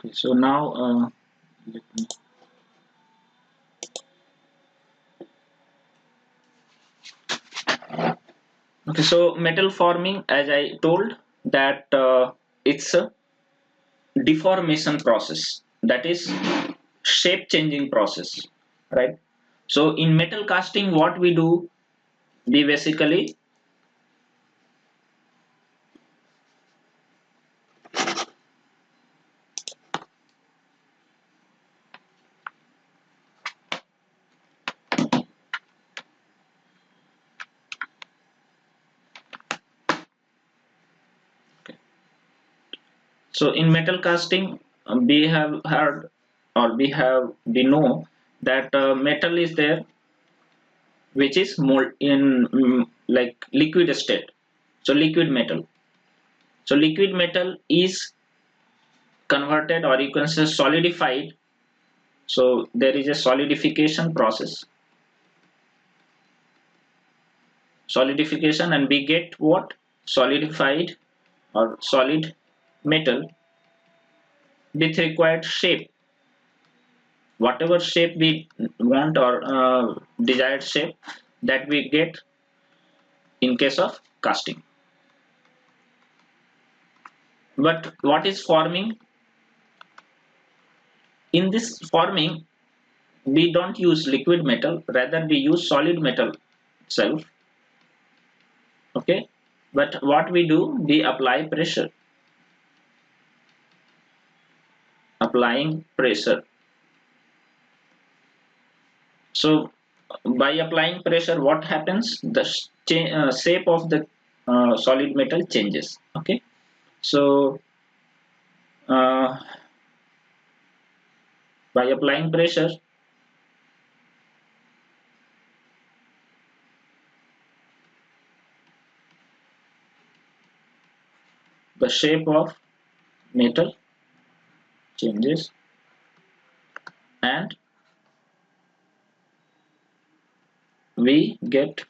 Okay, so now let me, okay, so metal forming, as I told, that it's a deformation process, that is shape changing process, right? So in metal casting, what we do, we basically, so in metal casting, we have heard, or we know that metal is there which is mold in like liquid state. So liquid metal, so liquid metal is converted, or you can say solidified. So there is a solidification process, solidification, and we get what, solidified or solid metal with required shape, whatever shape we want, or desired shape, that we get in case of casting. But what is forming? In this forming, we don't use liquid metal, rather we use solid metal itself. Okay, but what we do, we apply pressure, applying pressure. So by applying pressure, what happens, the shape of the solid metal changes. Okay, so uh, by applying pressure, the shape of metal changes, and we get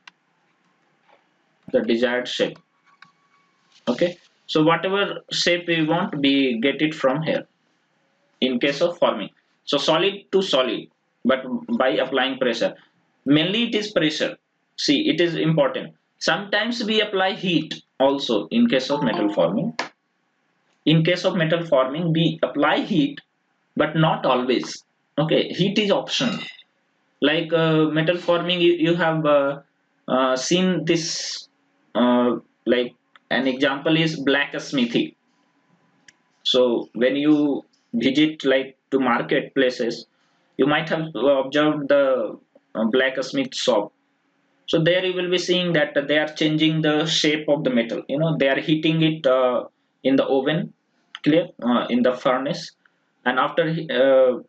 the desired shape. Okay, so whatever shape we want, we get it from here in case of forming. So solid to solid, but by applying pressure, mainly it is pressure. See, it is important. Sometimes we apply heat also in case of metal forming. In case of metal forming, we apply heat, but not always. Okay, heat is optional. Like metal forming, you have seen this, like an example is blacksmithy. So when you visit like to marketplaces, you might have observed the blacksmith shop. So there you will be seeing that they are changing the shape of the metal. You know, they are heating it in the oven, clear, in the furnace, and after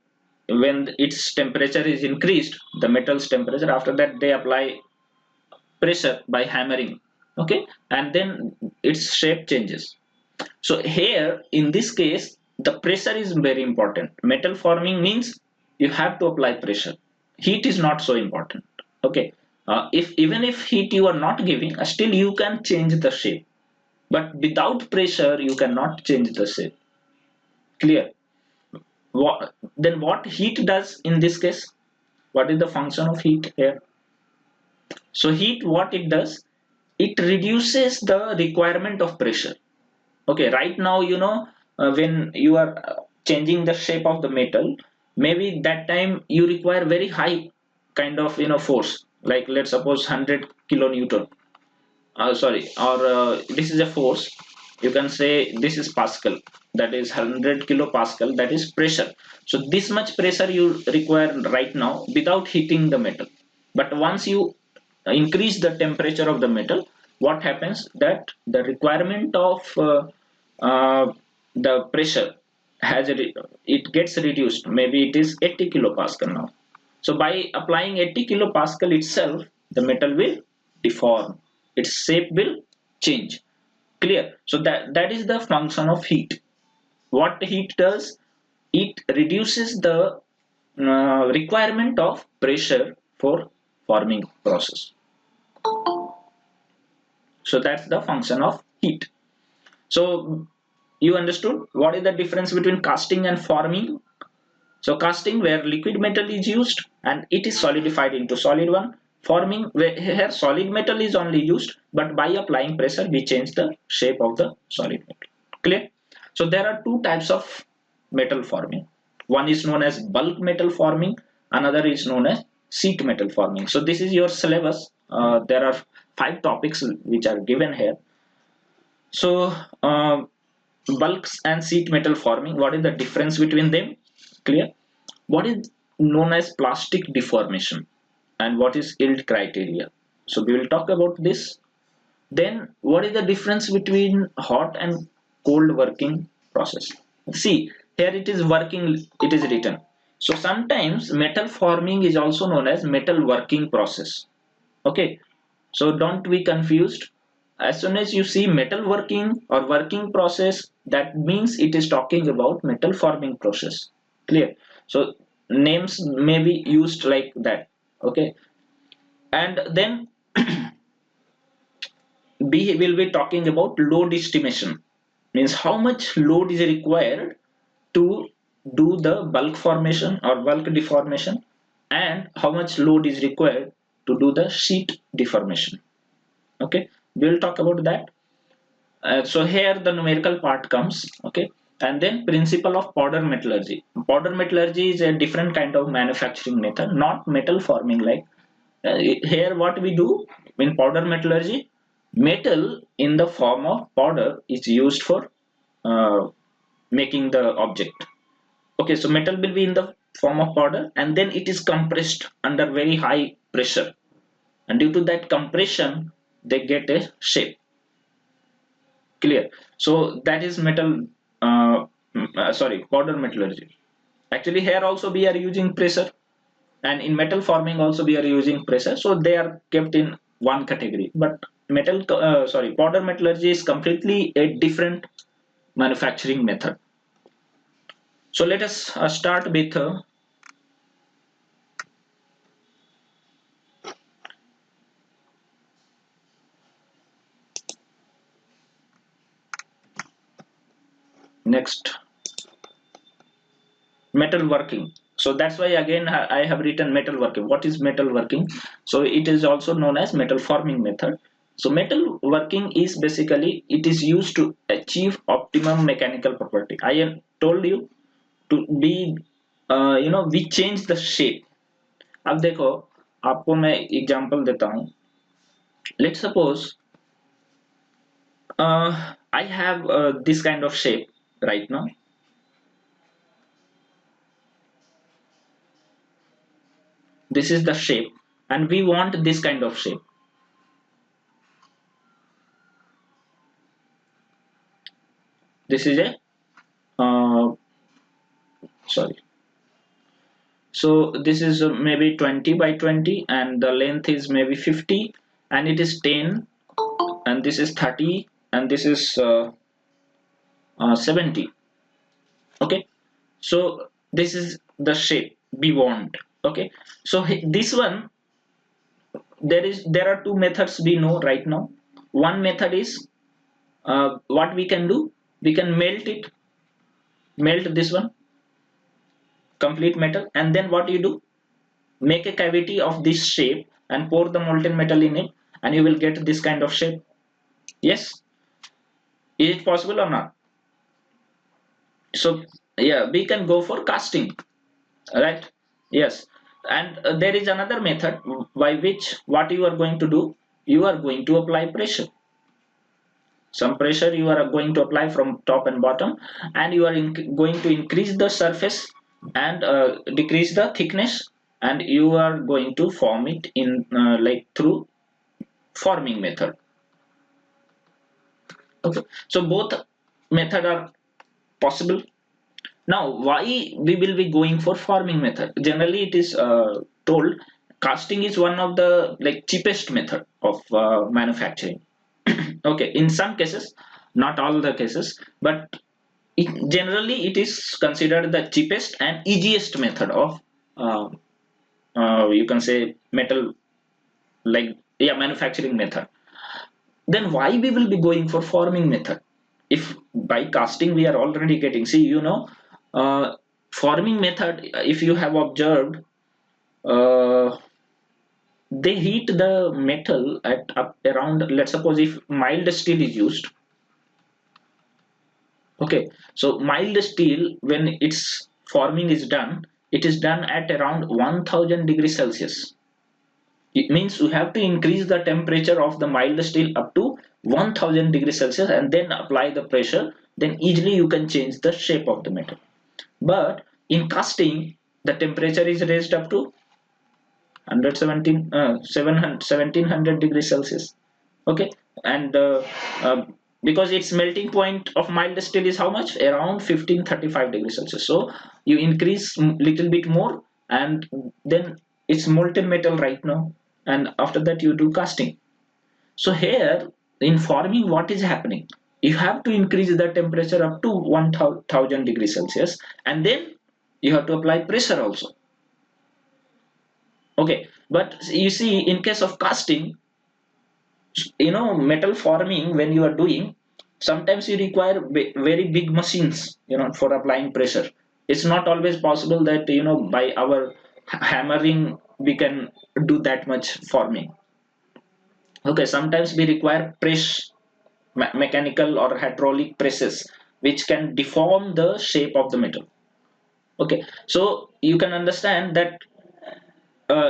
when its temperature is increased, the metal's temperature, after that they apply pressure by hammering. Okay, and then its shape changes. So here in this case, the pressure is very important. Metal forming means you have to apply pressure. Heat is not so important. Okay, if even if heat you are not giving, still you can change the shape. But without pressure, you cannot change the shape. Clear? Then what heat does in this case? What is the function of heat here? So heat, what it does, it reduces the requirement of pressure. Okay, right now, when you are changing the shape of the metal, maybe that time you require very high kind of force, like let's suppose 100 kilonewton, sorry, or this is a force, you can say this is pascal, that is 100 kilopascal, that is pressure. So this much pressure you require right now without heating the metal. But once you increase the temperature of the metal, what happens, that the requirement of the pressure it gets reduced. Maybe it is 80 kilopascal now. So by applying 80 kilopascal itself, the metal will deform, its shape will change. Clear? So that is the function of heat. What heat does, it reduces the requirement of pressure for forming process. So that's the function of heat. So You understood what is the difference between casting and forming? So casting where liquid metal is used and it is solidified into solid one. Forming where here solid metal is only used, but by applying pressure we change the shape of the solid metal. Clear? So there are two types of metal forming. One is known as bulk metal forming, another is known as sheet metal forming. So this is your syllabus. There are 5 topics which are given here. So bulks and sheet metal forming, what is the difference between them? Clear? What is known as plastic deformation and what is yield criteria? So we will talk about this. Then what is the difference between hot and cold working process? See, here it is working, it is written. So sometimes metal forming is also known as metal working process. Okay, so don't be confused. As soon as you see metal working or working process, that means it is talking about metal forming process. Clear? So names may be used like that. Okay, and then we will be talking about load estimation, means how much load is required to do the bulk formation or bulk deformation, and how much load is required to do the sheet deformation. Okay, we will talk about that. So here the numerical part comes. Okay, and then principle of powder metallurgy. Powder metallurgy is a different kind of manufacturing method, not metal forming like. Here what we do in powder metallurgy, metal in the form of powder is used for uh, making the object. Okay, so metal will be in the form of powder and then it is compressed under very high pressure, and due to that compression they get a shape. Clear? So that is metal sorry, powder metallurgy. Actually here also we are using pressure, and in metal forming also we are using pressure, so they are kept in one category. But powder metallurgy is completely a different manufacturing method. So let us start with next, metal working. So that's why again I have written metal working. What is metal working? So it is also known as metal forming method. So metal working is basically it is used to achieve optimum mechanical property. I have told you to be we change the shape. अब देखो, आपको मैं example देता हूँ. Let's suppose I have this kind of shape right now. This is the shape and we want this kind of shape. This is a sorry. So this is maybe 20 by 20 and the length is maybe 50 and it is 10 and this is 30 and this is 70. Okay, so this is the shape we want. Okay, so this one, there are two methods we know right now. One method is what we can do, we can melt this one complete metal, and then what you do, make a cavity of this shape and pour the molten metal in it and you will get this kind of shape. Yes, is it possible or not? So yeah, we can go for casting, right? Yes, and there is another method by which what you are going to do, you are going to apply pressure. Some pressure you are going to apply from top and bottom, and you are going to increase the surface and decrease the thickness, and you are going to form it in like through forming method. Okay, so both method are possible. Now why we will be going for forming method? Generally it is told casting is one of the like cheapest method of manufacturing. Okay, in some cases, not all the cases, but generally it is considered the cheapest and easiest method of uh, you can say metal, like, yeah, manufacturing method. Then why we will be going for forming method? if by casting we are already getting, see, forming method, if you have observed, uh, they heat the metal at up around, let's suppose if mild steel is used. Okay, so mild steel, when its forming is done, it is done at around 1000 degrees Celsius. It means you have to increase the temperature of the mild steel up to 1000 degrees Celsius and then apply the pressure. Then easily you can change the shape of the metal. But in casting, the temperature is raised up to 1700 degrees Celsius. Okay, and because its melting point of mild steel is how much? Around 1535 degrees Celsius. So you increase little bit more, and then it's molten metal right now. And after that, you do casting. So here in forming, what is happening? You have to increase the temperature up to 1000 degrees Celsius, and then you have to apply pressure also. Okay, but you see, in case of casting, metal forming, when you are doing, sometimes you require very big machines, for applying pressure. It's not always possible that, by our hammering we can do that much forming. Okay, sometimes we require press, mechanical or hydraulic presses, which can deform the shape of the metal. Okay, so you can understand that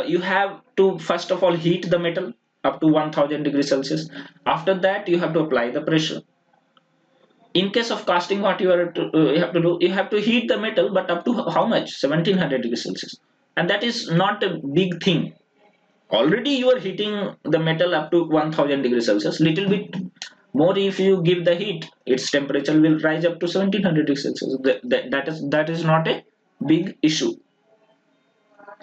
you have to first of all heat the metal up to 1000 degrees Celsius. After that, you have to apply the pressure. In case of casting, what you have to do, you have to heat the metal, but up to how much? 1700 degrees Celsius. And that is not a big thing. Already you are heating the metal up to 1000 degrees Celsius. Little bit more, if you give the heat, its temperature will rise up to 1700 degrees Celsius. That is not a big issue.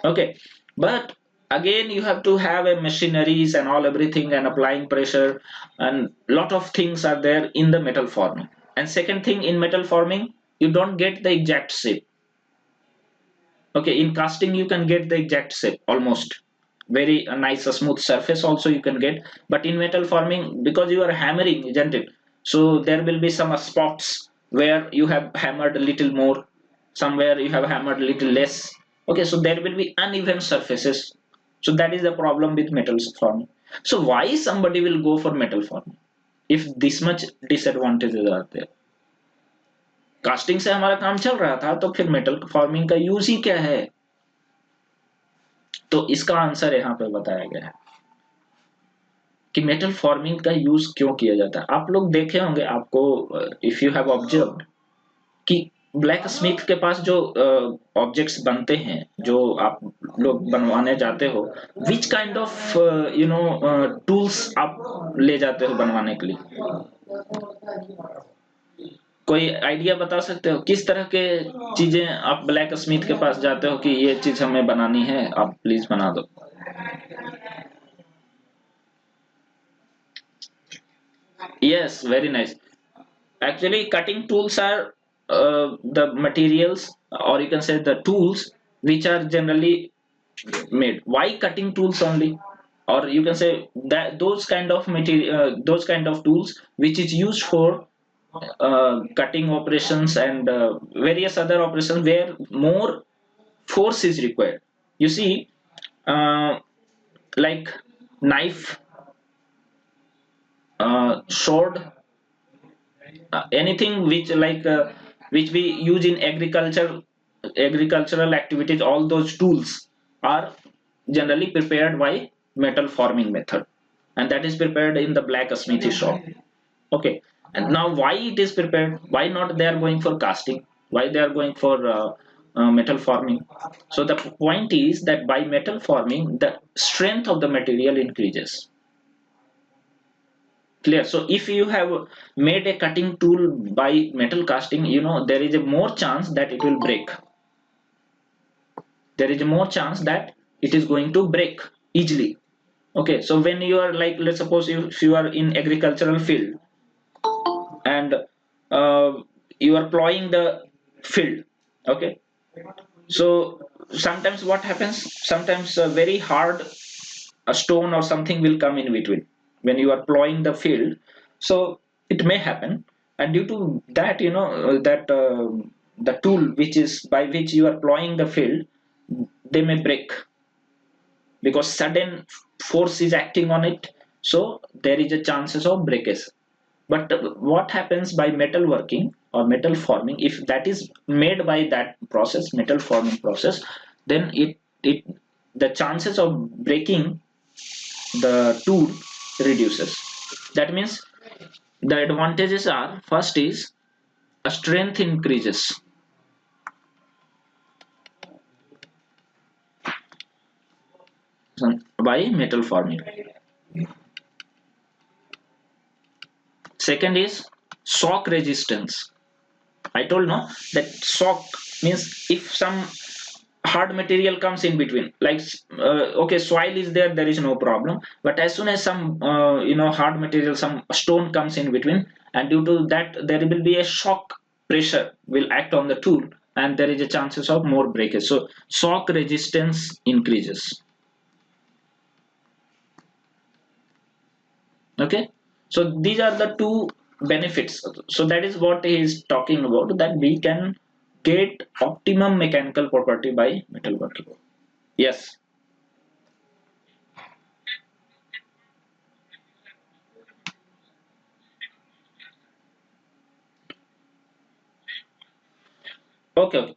Okay, but again you have to have a machineries and all everything and applying pressure, and lot of things are there in the metal forming. And second thing, in metal forming you don't get the exact shape. Okay, in casting you can get the exact shape almost, very nice, a smooth surface also you can get. But in metal forming, because you are hammering, isn't it? So there will be some spots where you have hammered a little more, somewhere you have hammered a little less. Okay, so there will be uneven surfaces. So that is the problem with metal forming. So why somebody will go for metal forming if this much disadvantages are there? Casting से हमारा काम चल रहा था, तो फिर metal forming का use ही क्या है? तो इसका आंसर यहाँ पे बताया गया है कि मेटल फॉर्मिंग का यूज क्यों किया जाता है. आप लोग देखे होंगे, आपको इफ यू हैव ऑब्जर्व्ड कि ब्लैक स्मिथ के पास जो ऑब्जेक्ट्स बनते हैं, जो आप लोग बनवाने जाते हो, विच काइंड ऑफ टूल्स आप ले जाते हो बनवाने के लिए? कोई आइडिया बता सकते हो किस तरह के चीजें आप ब्लैक स्मिथ के पास जाते हो कि ये चीज हमें बनानी है, आप प्लीज बना दो? Yes, very nice. Actually, cutting tools are the materials, or you can say the tools, which are generally made. Why cutting tools only? Or you can say that those kind of material, those kind of tools which is used for cutting operations and various other operations where more force is required. You see, uh, like knife, sword, anything which we use in agricultural activities, all those tools are generally prepared by metal forming method, and that is prepared in the blacksmithy shop. Okay, and now why it is prepared? Why not they are going for casting? Why they are going for metal forming? So the point is that by metal forming, the strength of the material increases. Clear? So if you have made a cutting tool by metal casting, there is a more chance that it will break. There is a more chance that it is going to break easily. Okay, so when you are like, let's suppose if you are in agricultural field and you are plowing the field. Okay, so sometimes what happens, sometimes a very hard a stone or something will come in between when you are plowing the field. So it may happen, and due to that, that the tool which is by which you are plowing the field, they may break because sudden force is acting on it, so there is a chances of breakage. But what happens by metal working or metal forming, if that is made by that process, metal forming process, then it the chances of breaking the tool reduces. That means the advantages are, first is a strength increases by metal forming. Second is shock resistance. I told no that shock means if some hard material comes in between, like okay, soil is there, there is no problem, but as soon as some hard material, some stone comes in between, and due to that there will be a shock pressure will act on the tool, and there is a chances of more breakage. So shock resistance increases. Okay, so these are the two benefits. So that is what he is talking about, that we can get optimum mechanical property by metal working. Yes. Okay, okay.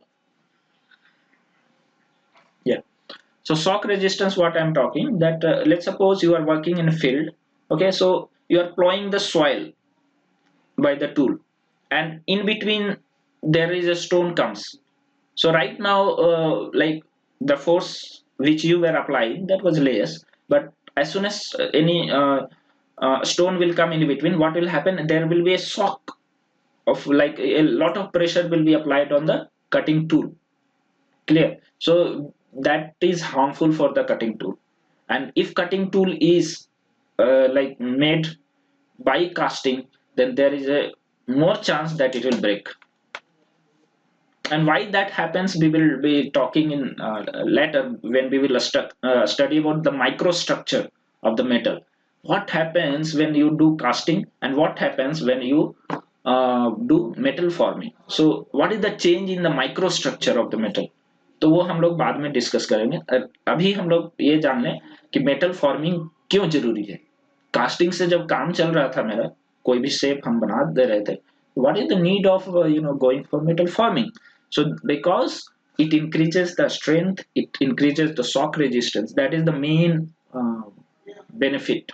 Yeah. So shock resistance, what I'm talking, that let's suppose you are working in a field. Okay, so you are plowing the soil by the tool, and in between there is a stone comes. So right now, like the force which you were applying, that was less, but as soon as any stone will come in between, what will happen? There will be a shock of, like, a lot of pressure will be applied on the cutting tool. Clear? So that is harmful for the cutting tool. And if cutting tool is like made by casting, then there is a more chance that it will break. And why that happens, we will be talking in later when we will study about the microstructure of the metal. What happens when you do casting, and what happens when you do metal forming? So what is the change in the microstructure of the metal? तो वो हम लोग बाद में discuss करेंगे। अभी हम लोग ये जान लें कि मेटल फॉर्मिंग क्यों जरूरी है। कास्टिंग से जब काम चल रहा था मेरा, कोई भी शेप हम बना दे रहे थे, what is the need of going for metal forming? So because it increases the strength, it increases the shock resistance. That is the main benefit.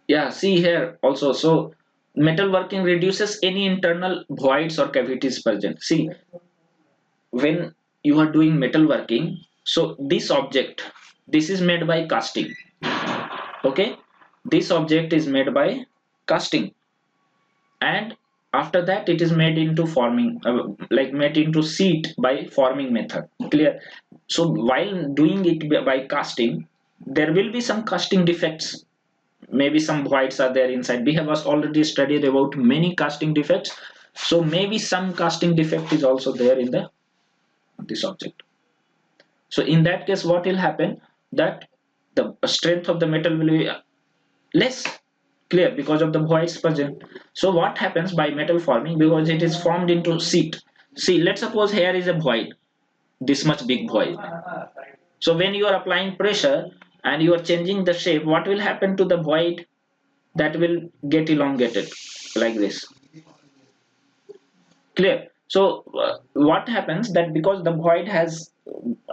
Yeah, see here also. So metal working reduces any internal voids or cavities present. See, when you are doing metal working, so this object, this is made by casting. Okay, this object is made by casting, and after that it is made into forming, like made into sheet by forming method. Clear? So while doing it by casting, there will be some casting defects, maybe some voids are there inside. We have already studied about many casting defects, so maybe some casting defect is also there in the this object. So in that case, what will happen, that the strength of the metal will be less. Clear? Because of the voids present. So what happens by metal forming, because it is formed into sheet. See, let's suppose here is a void, this much big void. So when you are applying pressure and you are changing the shape, what will happen to the void? That will get elongated like this. Clear? So what happens, that because the void has,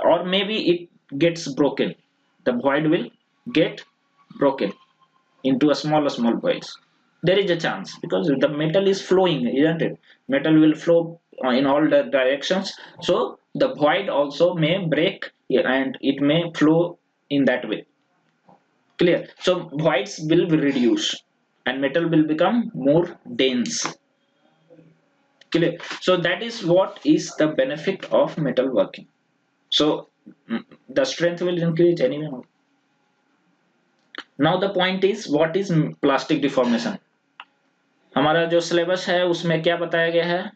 or maybe it gets broken, the void will get broken into a small voids. There is a chance because the metal is flowing, isn't it? Metal will flow in all the directions, so the void also may break, and it may flow in that way. Clear? So voids will be reduced and metal will become more dense. Clear? So that is what is the benefit of metal working. So the strength will increase anyway. Now the point is, what is plastic deformation? हमारा जो syllabus है उसमें क्या बताया गया है,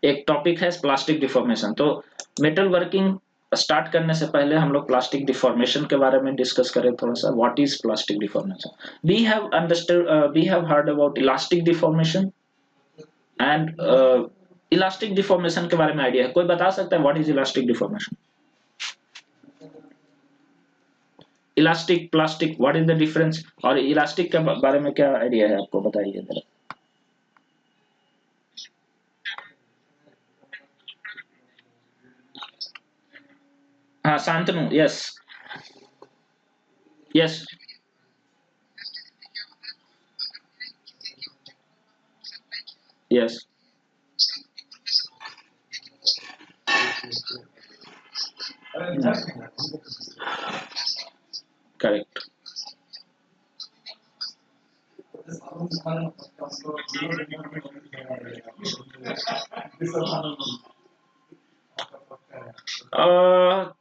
एक topic है प्लास्टिक डिफॉर्मेशन. तो मेटल वर्किंग स्टार्ट करने से पहले हम लोग प्लास्टिक डिफॉर्मेशन के बारे में डिस्कस करें थोड़ा सा. What is plastic deformation? We have understood, we have heard about elastic deformation and elastic deformation के बारे में आइडिया है? कोई बता सकता है what is elastic deformation? Elastic plastic what is the difference? और इलास्टिक के बारे में क्या आइडिया है आपको, बताइए जरा. हाँ Shantanu, yes yes. Yes correct.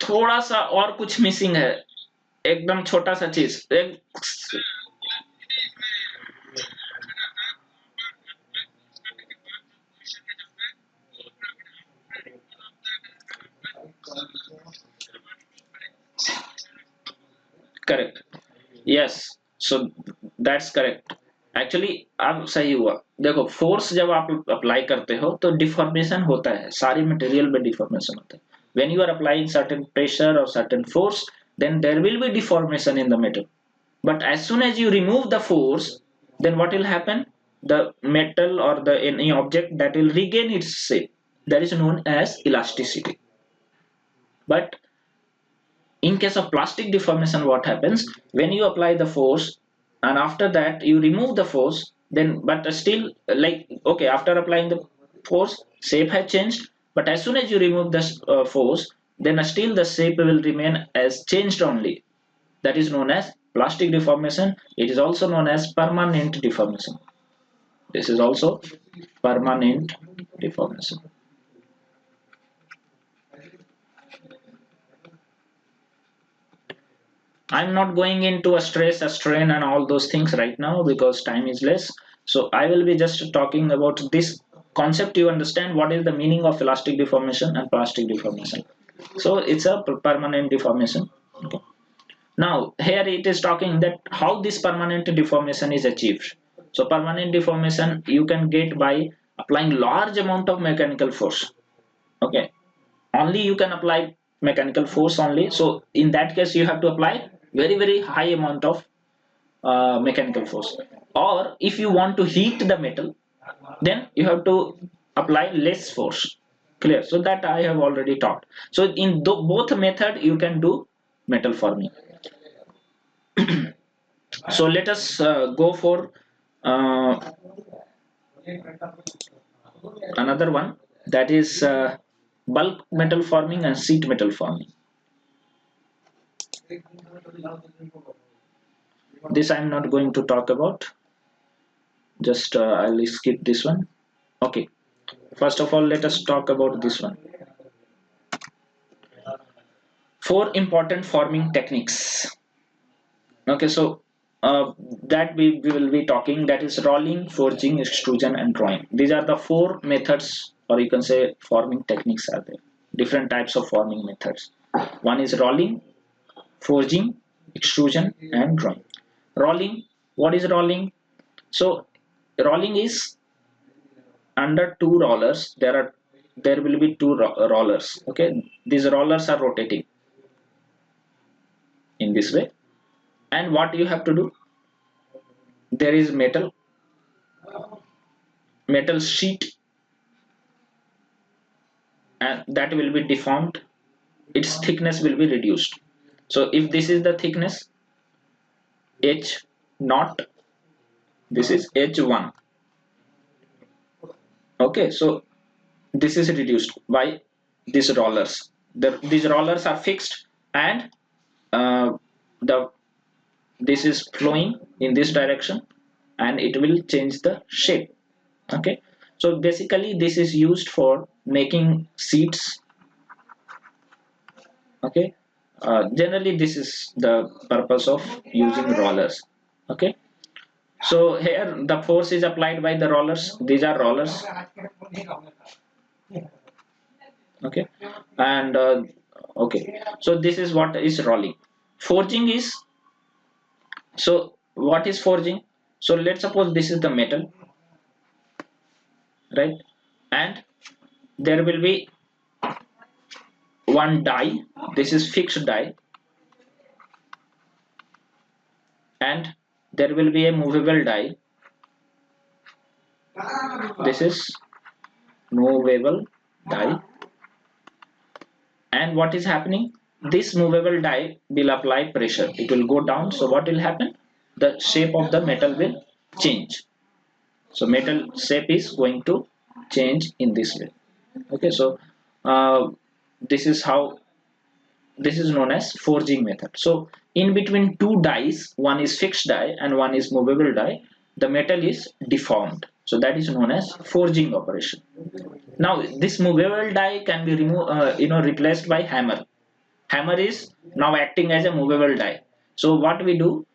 थोड़ा सा और कुछ मिसिंग है, एकदम छोटा सा चीज एक. Correct. Yes. So that's correct. Actually अब सही हुआ. देखो फोर्स जब आप अप्लाई करते हो तो डिफॉर्मेशन होता है, सारी मटेरियल में डिफॉर्मेशन होता है. When you are applying certain pressure और certain force, then there will be deformation in the metal. But as soon as you remove the force, then what will happen? The metal or the any object that will regain its shape. That is known as elasticity. But in case of plastic deformation, what happens? When you apply the force and after that you remove the force, then but still, like, okay, after applying the force, shape has changed, but as soon as you remove the force, then still the shape will remain as changed only. That is known as plastic deformation. It is also known as permanent deformation. This is also permanent deformation. I'm not going into a stress, a strain, and all those things right now because time is less. So I will be just talking about this concept. You understand what is the meaning of elastic deformation and plastic deformation. So it's a permanent deformation. Okay. Now here it is talking that how this permanent deformation is achieved. So permanent deformation you can get by applying large amount of mechanical force. Okay, only you can apply mechanical force only. So in that case you have to apply very high amount of mechanical force. Or if you want to heat the metal, then you have to apply less force. Clear? So that I have already taught. So in both method you can do metal forming. So let us go for uh, another one, that is bulk metal forming and sheet metal forming. This I'm not going to talk about. Just I'll skip this one. Okay. First of all, let us talk about this one. Four important forming techniques. Okay, so that we will be talking, that is rolling, forging, extrusion, and drawing. These are the four methods, or you can say forming techniques are there. Different types of forming methods. One is rolling, forging, extrusion, and drawing. Rolling. What is rolling? So rolling is under two rollers. There will be two rollers. Okay, these rollers are rotating in this way. And what you have to do? There is metal sheet, and that will be deformed. Its thickness will be reduced. So if this is the thickness H naught, this is H1. Okay, so this is reduced by these rollers. These rollers are fixed, and the this is flowing in this direction, and it will change the shape. Okay, so basically this is used for making seats. Okay, generally this is the purpose of using rollers. Okay, so here the force is applied by the rollers. These are rollers. Okay, and Okay, so this is what is rolling. Forging is, so what is forging? So let's suppose this is the metal, right? And there will be one die, this is fixed die, and there will be a movable die, this is movable die. And what is happening, this movable die will apply pressure, it will go down. So what will happen, the shape of the metal will change. So metal shape is going to change in this way. Okay, so uh, this is how, this is known as forging method. So in between two dies, one is fixed die and one is movable die, the metal is deformed, so that is known as forging operation. Now this movable die can be removed, replaced by hammer. Hammer is now acting as a movable die. So what we do,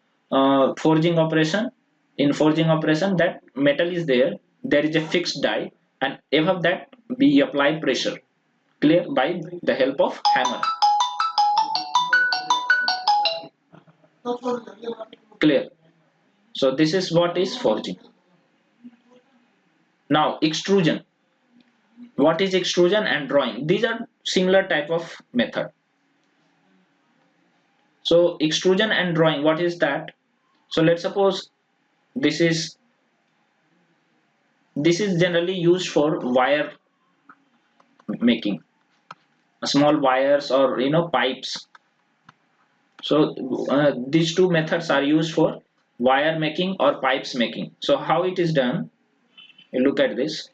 forging operation, in forging operation, that metal is there, there is a fixed die, and above that we apply pressure, clear, by the help of hammer, clear. So this is what is forging. Now extrusion, what is extrusion and drawing, these are similar type of method. So extrusion and drawing, what is that? So let's suppose this is, this is generally used for wire making, small wires or pipes. So these two methods are used for wire making or pipes making. So how it is done, you look at this.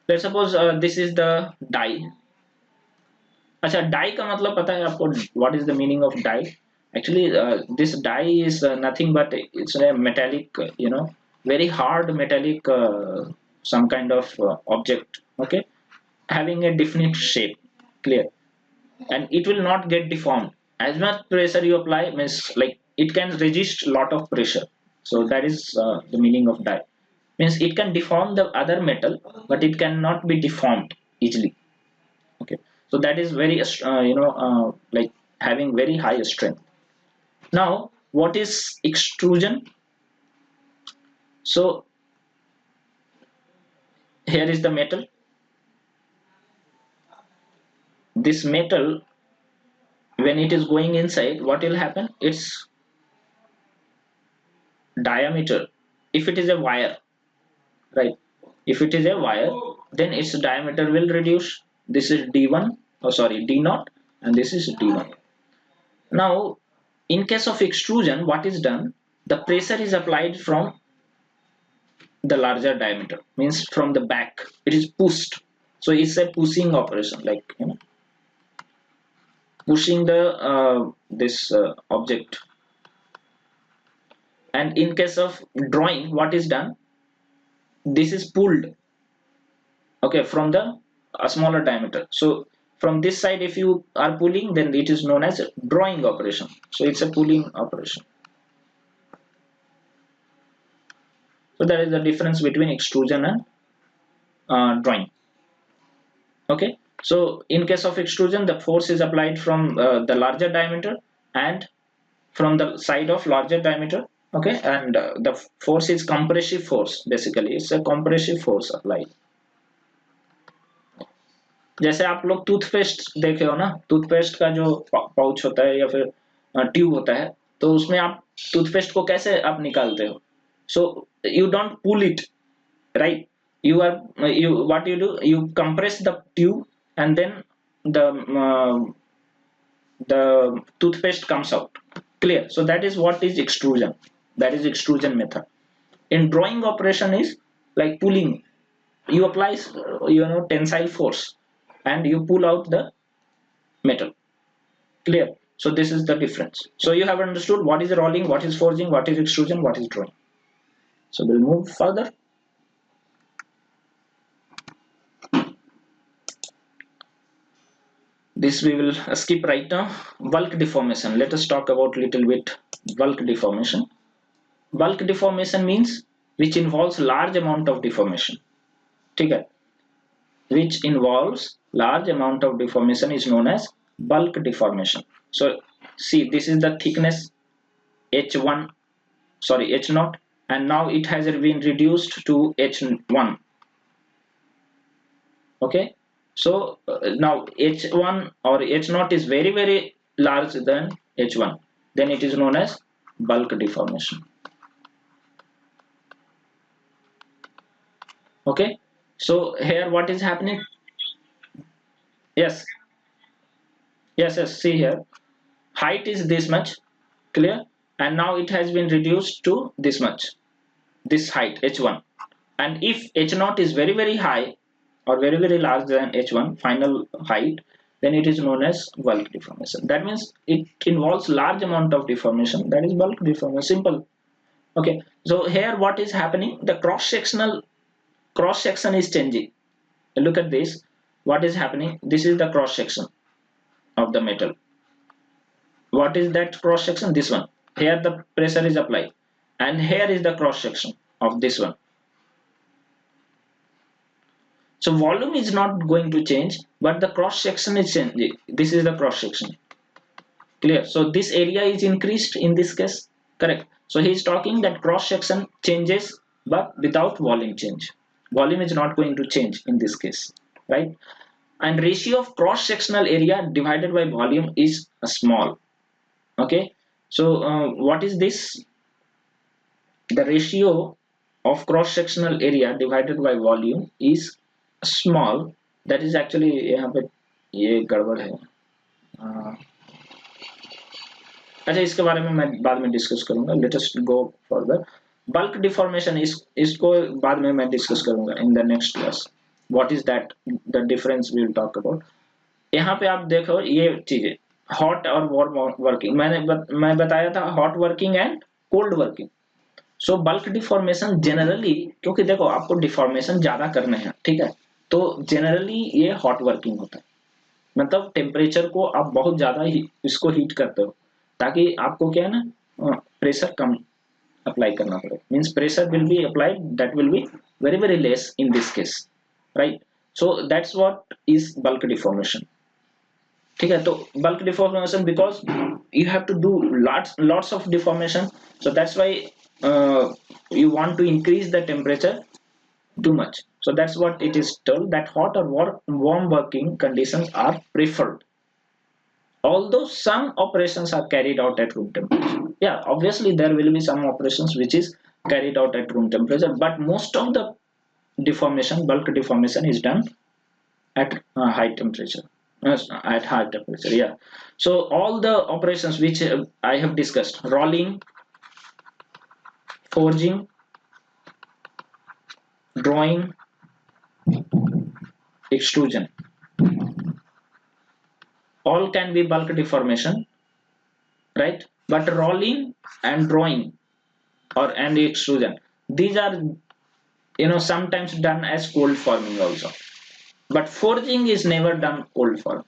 Let's suppose this is the die. अच्छा, die का मतलब पता है आपको, what is the meaning of die? Actually this die is nothing but it's a metallic, very hard metallic, some kind of object, okay, having a definite shape, clear, and it will not get deformed. As much pressure you apply means, like, it can resist lot of pressure. So that is the meaning of die, means it can deform the other metal but it cannot be deformed easily. Okay, so that is very like having very high strength. Now what is extrusion? So here is the metal, this metal, when it is going inside, what will happen, its diameter, if it is a wire, right, if it is a wire, then its diameter will reduce. This is d1, oh sorry, d0, and this is d1. Now in case of extrusion, what is done, the pressure is applied from the larger diameter, means from the back it is pushed. So it's a pushing operation, like pushing the this object. And in case of drawing, what is done, this is pulled, okay, from the a smaller diameter. So from this side if you are pulling, then it is known as a drawing operation. So it's a pulling operation. So that is the difference between extrusion and drawing. Okay, so in case of extrusion, the force is applied from the larger diameter and from the side of larger diameter. Okay, and the force is compressive force, basically it's a compressive force applied. जैसे आप लोग toothpaste देखे हो ना, toothpaste का जो pouch होता है या फिर ट्यूब होता है, तो उसमें आप टूथपेस्ट को कैसे आप निकालते हो? So you don't pull it, right? You what you do, you compress the tube and then the uh, the toothpaste comes out, clear. So that is what is extrusion, that is extrusion method. In drawing operation is like pulling, you apply tensile force and you pull out the metal, clear. So this is the difference. So you have understood what is rolling, what is forging, what is extrusion, what is drawing. So we'll move further. This we will skip right now. Bulk deformation, let us talk about little bit bulk deformation. Bulk deformation means which involves large amount of deformation, ठीक है, which involves large amount of deformation is known as bulk deformation. So see, this is the thickness h1, sorry, h0, and now it has been reduced to h1. Okay, so now h1 or h0 is very large than h1, then it is known as bulk deformation. Okay, so here what is happening? Yes, yes, see here, height is this much, clear, and now it has been reduced to this much, this height h1, and if h0 is very high or very large than h1 final height, then it is known as bulk deformation. That means it involves large amount of deformation, that is bulk deformation, simple. Okay, so here what is happening, the cross section is changing. Look at this, what is happening, this is the cross section of the metal. What is that cross section? This one. Here the pressure is applied, and here is the cross section of this one. So volume is not going to change, but the cross section is changing. This is the cross section, clear. So this area is increased in this case, correct. So he is talking that cross section changes but without volume change. Volume is not going to change in this case, right? And ratio of cross sectional area divided by volume is small. Okay, so what is this? The ratio of cross sectional area divided by volume is small. That is actually यहाँ पे ये गड़बड़ है. अच्छा, इसके बारे में मैं बाद में डिस्कस करूंगा. Let us go further. Bulk deformation इसको बाद में मैं डिस्कस करूंगा in the next class. What is that, the difference we will talk about. यहाँ पे आप देखो ये चीजें, हॉट और वार्म वर्किंग, मैं बताया था hot working and cold working. So bulk deformation generally, क्योंकि देखो आपको डिफॉर्मेशन ज्यादा करने हैं, ठीक है, तो जनरली ये हॉट वर्किंग होता है. मतलब टेम्परेचर को आप बहुत ज्यादा इसको हीट करते हो ताकि आपको क्या है ना, प्रेशर कम अप्लाई करना पड़े. Means pressure will be applied, that will be very less in this case, right? So that's what is bulk deformation. ठीक है, तो bulk deformation because you have to do lots of deformation, so that's why you want to increase the temperature too much. So that's what it is told, that hot or warm working conditions are preferred, although some operations are carried out at room temperature. Yeah, obviously there will be some operations which is carried out at room temperature, but most of the deformation, bulk deformation, is done at high temperature. At high temperature, yeah. So all the operations which I have discussed: rolling, forging, drawing, extrusion, all can be bulk deformation, right? But rolling and drawing and extrusion, these are sometimes done as cold forming also, but forging is never done cold form.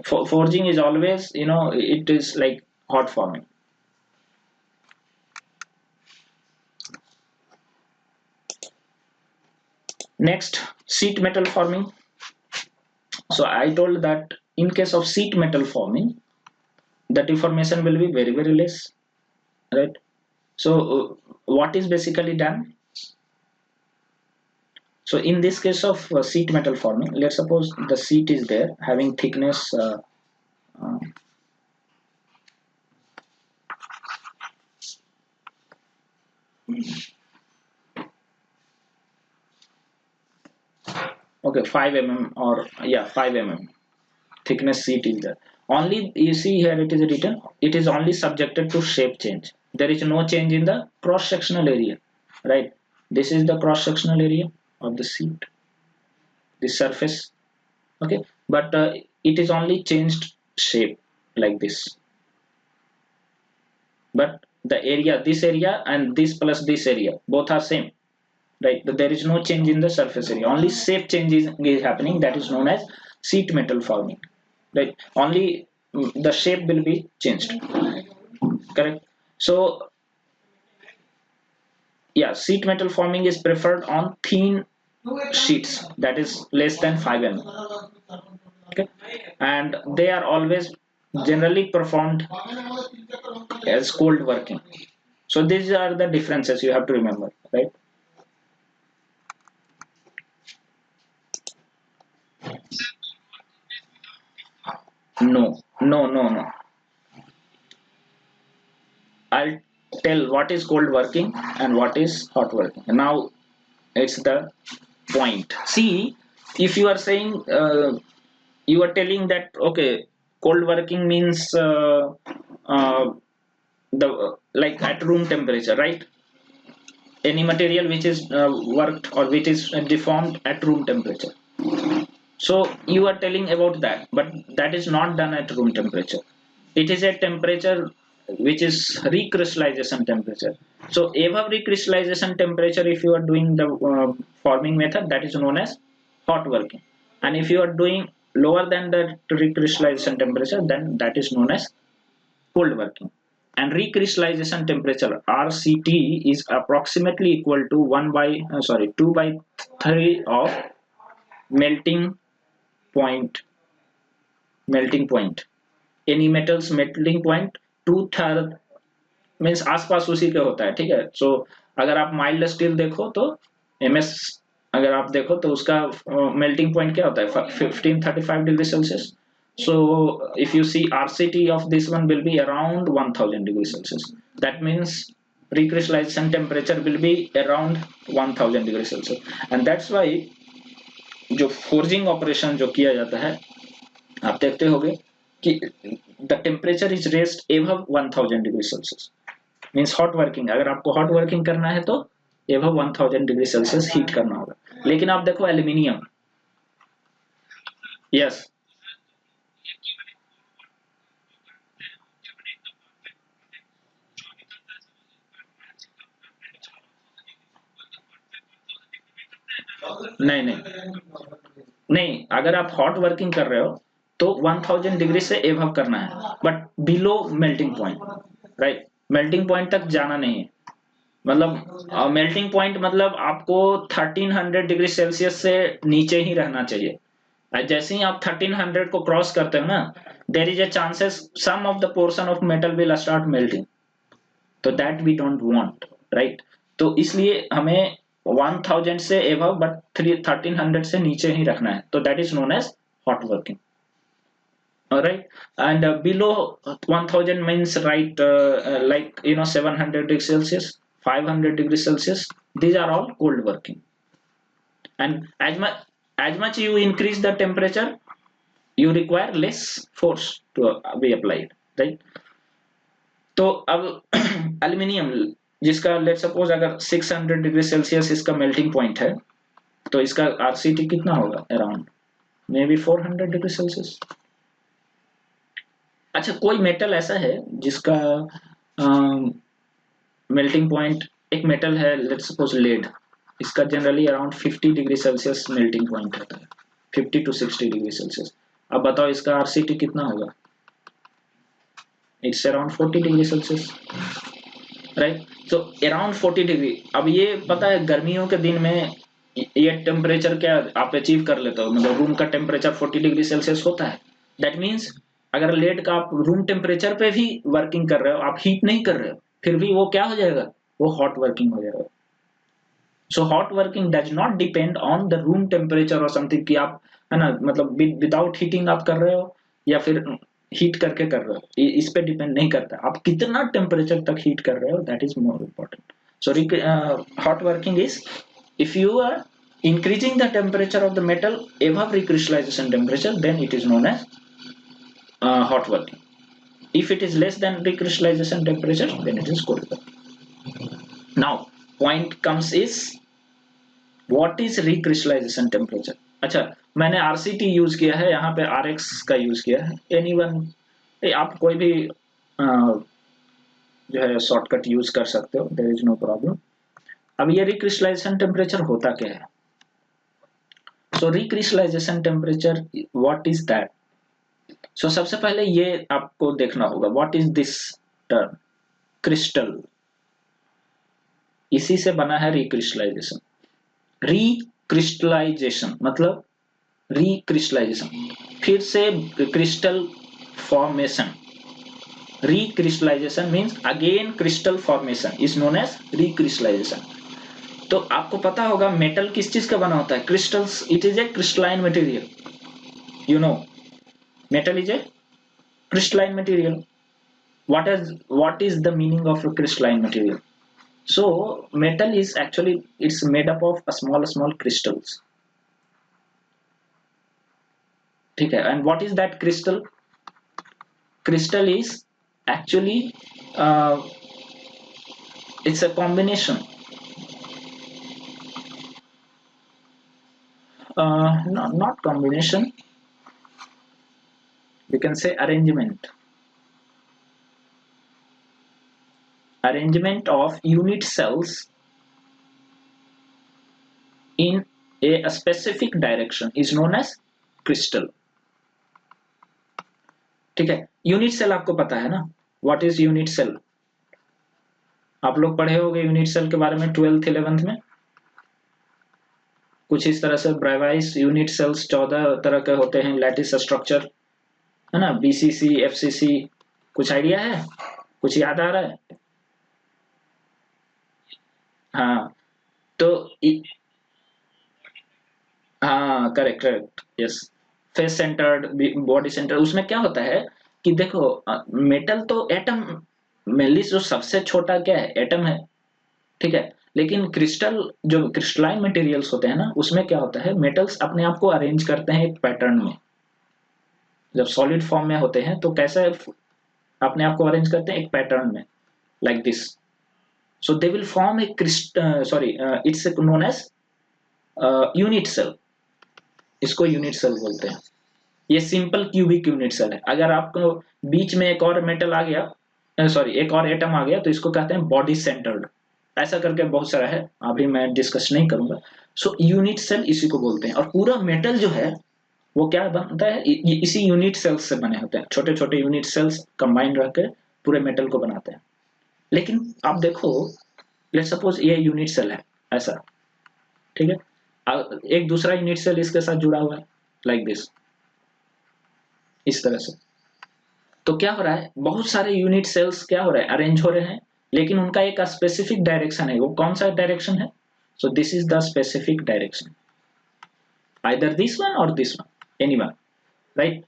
Forging is always, it is like hot forming. Next, sheet metal forming. So I told that in case of sheet metal forming, the deformation will be very less, right? So what is basically done? So in this case of sheet metal forming, let's suppose the sheet is there having thickness okay, 5 mm, or yeah, 5 mm thickness sheet is there. Only you see here it is written, it is only subjected to shape change. There is no change in the cross sectional area, right? This is the cross sectional area of the sheet, this surface, okay, but it is only changed shape like this. But the area, this area and this plus this area, both are same, right? But there is no change in the surface area, only shape change is happening. That is known as sheet metal forming, right? Only the shape will be changed, correct? So yeah, sheet metal forming is preferred on thin sheets, that is less than 5 mm. Okay, and they are always generally performed as cold working. So these are the differences you have to remember, right? No, no, no, no. I'll tell what is cold working and what is hot working. Now it's the point. See, if you are saying you are telling that okay, cold working means uh, the like at room temperature, right? Any material which is worked or which is deformed at room temperature. So you are telling about that, but that is not done at room temperature. It is a temperature which is recrystallization temperature. So above recrystallization temperature, if you are doing the forming method, that is known as hot working. And if you are doing lower than the recrystallization temperature, then that is known as cold working. And recrystallization temperature RCT is approximately equal to 2 by 3 of melting point melting point any metals melting point 2/3 means आसपास उसी के होता है, ठीक है. सो अगर आप mild steel देखो तो एमएस अगर आप देखो तो उसका मेल्टिंग पॉइंट क्या होता है 1535 degree Celsius. So if you see RCT of this one will be around 1000 degrees Celsius. That means recrystallization temperature will be around 1000 degrees Celsius. And that's why जो फोर्जिंग ऑपरेशन जो किया जाता है आप देखते होगे कि the temperature is raised above 1000 degree Celsius. Means hot working, अगर आपको हॉट वर्किंग करना है तो एबव 1000 डिग्री सेल्सियस हीट करना होगा. लेकिन आप देखो एल्यूमिनियम, यस नहीं नहीं नहीं, अगर आप हॉट वर्किंग कर रहे हो तो 1000 डिग्री से एबव करना है, but below melting point, right. Melting point तक जाना नहीं है. मतलब मेल्टिंग पॉइंट मतलब आपको 1300 डिग्री सेल्सियस से नीचे ही रहना चाहिए. जैसे ही आप 1300 को क्रॉस करते हो ना, there is a chances some of the portion of metal will start melting. तो that we don't want, right. तो इसलिए हमें 1000 से एबव बट 1300 से नीचे ही रखना है. तो that is known as hot working. Alright, and below 1000 means right, like 700 degrees Celsius, 500 degrees Celsius. These are all cold working. And as much you increase the temperature, you require less force to be applied, right. तो अब aluminium जिसका let suppose अगर 600 degree Celsius इसका melting point है, तो इसका RCT कितना होगा, around may be 400 degree Celsius. अच्छा, कोई मेटल ऐसा है जिसका मेल्टिंग पॉइंट, एक मेटल है लेट्स सपोज लेड, इसका generally around 50 degree Celsius melting point होता है, 50 to 60 डिग्री सेल्सियस. अब बताओ इसका आरसीटी कितना होगा, it's around 40 degree Celsius, right. So around 40 degree. अब ये पता है गर्मियों के दिन में ये टेम्परेचर क्या आप अचीव कर लेते हो, मतलब रूम का टेम्परेचर 40 डिग्री सेल्सियस होता है. दैट मीन्स अगर लेड का आप रूम टेम्परेचर पे भी वर्किंग कर रहे हो, आप हीट नहीं कर रहे हो, फिर भी वो क्या हो जाएगा, वो हॉट वर्किंग हो जाएगा. So hot working does not depend on the room temperature और समथिंग कि आप है ना, मतलब विदाउट हीटिंग आप कर रहे हो या फिर हीट करके कर रहे हो, इस पे डिपेंड नहीं करता. आप कितना टेम्परेचर तक हीट कर रहे हो, that is more important. So hot working is if you are increasing the temperature of the metal above recrystallization temperature, then it is known as hot working. If it is less than recrystallization temperature, then it is cold working. Now point comes is what is recrystallization temperature. अच्छा, मैंने RCT use किया है, यहाँ पे RX का use किया है. Anyone, आप कोई भी जो है शॉर्टकट यूज कर सकते हो, देयर इज नो प्रॉब्लम. अब ये रिक्रिस्टलाइजेशन टेम्परेचर होता क्या है. So recrystallization temperature what is that. So सबसे पहले ये आपको देखना होगा what is this term crystal. इसी से बना है रिक्रिस्टलाइजेशन. रिक्रिस्टलाइजेशन मतलब रिक्रिस्टलाइजेशन, फिर से crystal formation, recrystallization means again crystal formation is known as recrystallization. तो आपको पता होगा मेटल किस चीज का बना होता है, crystals, it is a crystalline material, you know, metal is a crystalline material. What is the meaning of a crystalline material? So metal is actually, it's made up of a small crystals, ठीक है. And what is that crystal? Crystal is actually it's a combination, not combination, you can say arrangement of unit cells in a specific direction is known as crystal, ठीक है. Unit cell आपको पता है ना, what is unit cell? आप लोग पढ़े होंगे यूनिट सेल के बारे में 12th 11th में, कुछ इस तरह से. ब्रेवाइस यूनिट सेल्स 14 तरह के होते हैं, लैटिस स्ट्रक्चर है ना, बीसीसी, एफसीसी, कुछ आइडिया है, कुछ याद आ रहा है? हाँ तो हाँ correct yes, face centred, body centre. उसमें क्या होता है कि देखो मेटल तो एटम, मेनली जो सबसे छोटा क्या है, एटम है, ठीक है. लेकिन क्रिस्टल, जो क्रिस्टलाइन मटेरियल्स होते हैं ना, उसमें क्या होता है, मेटल्स अपने आप को अरेंज करते हैं एक पैटर्न में. जब सॉलिड फॉर्म में होते हैं तो कैसे अपने आप को अरेंज करते हैं, एक पैटर्न में, like this. So they will form a it's known as unit cell. इसको यूनिट सेल बोलते हैं. ये सिंपल क्यूबिक यूनिट सेल है. अगर आपको बीच में एक और मेटल आ गया, एक और एटम आ गया, तो इसको कहते हैं बॉडी सेंटर्ड. ऐसा करके बहुत सारा है, अभी मैं डिस्कस नहीं करूंगा. सो यूनिट सेल इसी को बोलते हैं. और पूरा मेटल जो है वो क्या बनता है, इसी यूनिट सेल्स से बने होते हैं. छोटे छोटे यूनिट सेल्स कंबाइन रह के पूरे मेटल को बनाते हैं. लेकिन आप देखो, लेट्स सपोज ये यूनिट सेल है ऐसा, ठीक है. एक दूसरा यूनिट सेल इसके साथ जुड़ा हुआ है, लाइक दिस, इस तरह से. तो क्या हो रहा है, बहुत सारे यूनिट सेल्स क्या हो रहे हैं, अरेंज हो रहे हैं, लेकिन उनका एक स्पेसिफिक डायरेक्शन है. वो कौन सा डायरेक्शन है? So this is the specific direction, either this one or this one, any one, right.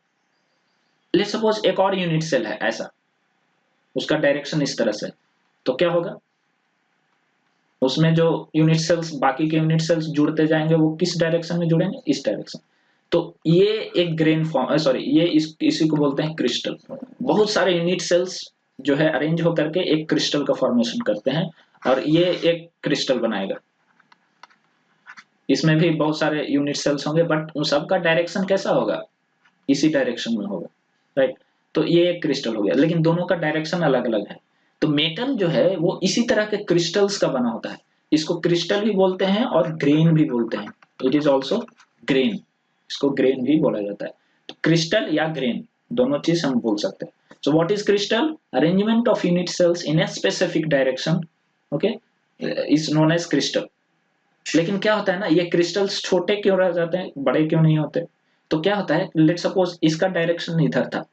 Let's suppose एक और यूनिट सेल है ऐसा, उसका डायरेक्शन इस तरह से. तो क्या होगा, उसमें जो यूनिट सेल्स, बाकी के यूनिट सेल्स जुड़ते जाएंगे, वो किस डायरेक्शन में जुड़ेंगे, इस डायरेक्शन. तो ये एक ग्रेन फॉर्म, ये इसी को बोलते हैं क्रिस्टल. बहुत सारे यूनिट सेल्स जो है अरेंज होकर के एक क्रिस्टल का फॉर्मेशन करते हैं, और ये एक क्रिस्टल बनाएगा. इसमें भी बहुत सारे यूनिट सेल्स होंगे, बट उन सबका डायरेक्शन कैसा होगा, इसी डायरेक्शन में होगा, राइट. तो ये एक क्रिस्टल हो गया, लेकिन दोनों का डायरेक्शन अलग अलग है. तो मेटल जो है वो इसी तरह के क्रिस्टल्स का बना होता है. इसको क्रिस्टल भी बोलते हैं और ग्रेन भी बोलते हैं. इट इज ऑल्सो ग्रेन, इसको ग्रेन भी बोला जाता है. तो क्रिस्टल या ग्रेन दोनों चीज हम बोल सकते हैं. So what is crystal? Arrangement of unit cells in a specific direction, okay, is known as crystal. लेकिन क्या होता है ना, ये क्रिस्टल्स छोटे क्यों रह जाते हैं, बड़े क्यों नहीं होते? तो क्या होता है, लेट्स सपोज इसका डायरेक्शन इधर था,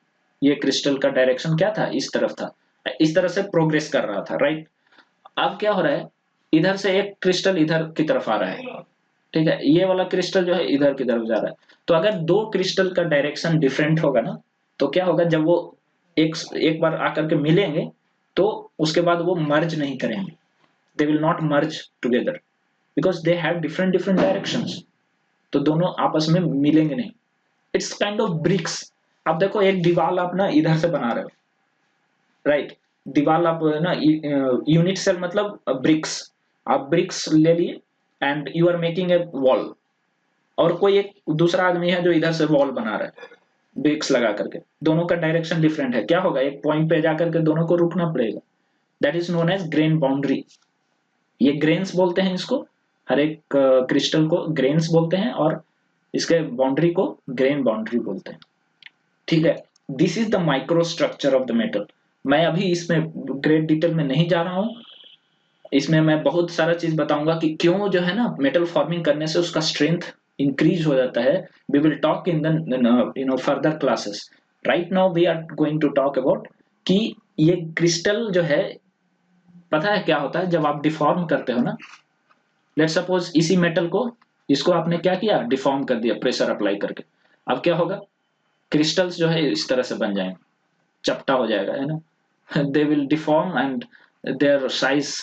ये क्रिस्टल का डायरेक्शन क्या था, इस तरफ था, इस तरह से प्रोग्रेस कर रहा था, राइट. अब क्या हो रहा है, इधर से एक क्रिस्टल इधर की तरफ आ रहा है, ठीक है, ये वाला क्रिस्टल जो है इधर की तरफ जा रहा है. तो अगर दो क्रिस्टल का डायरेक्शन डिफरेंट होगा ना, तो क्या होगा, जब वो एक बार आकर के मिलेंगे, तो उसके बाद वो मर्ज नहीं करेंगे, they will not merge together, because they have different directions. तो दोनों आपस में मिलेंगे नहीं. It's kind of BRICS. आप देखो, एक दीवार आप ना इधर से बना रहे हो, राइट. दीवार आप ना, यूनिट सेल मतलब ब्रिक्स, आप ब्रिक्स ले लिए and you are making a wall. और कोई एक दूसरा आदमी है जो इधर से वॉल बना रहा है ब्रिक्स लगा करके, दोनों का डायरेक्शन डिफरेंट है. क्या होगा, एक पॉइंट पे जाकर के दोनों को रुकना पड़ेगा. That is known as grain boundary. ये ग्रेन्स बोलते हैं इसको, हर एक क्रिस्टल को ग्रेन्स बोलते हैं, और इसके बाउंड्री को ग्रेन बाउंड्री बोलते हैं, ठीक है. This is the micro structure of the metal. मैं अभी इसमें ग्रेट डिटेल में नहीं जा रहा हूं. इसमें मैं बहुत सारा चीज बताऊंगा कि क्यों जो है ना, मेटल फॉर्मिंग करने से उसका स्ट्रेंथ इंक्रीज हो जाता है, we will talk in the further classes. Right now we are going to talk about कि ये क्रिस्टल जो है, पता है क्या होता है जब आप डिफॉर्म करते हो ना, लेट सपोज इसी मेटल को, इसको आपने क्या किया, डिफॉर्म कर दिया प्रेशर अप्लाई करके. अब क्या होगा, क्रिस्टल्स जो है इस तरह से बन जाएंगे, चपटा हो जाएगा, है ना. They will deform and their size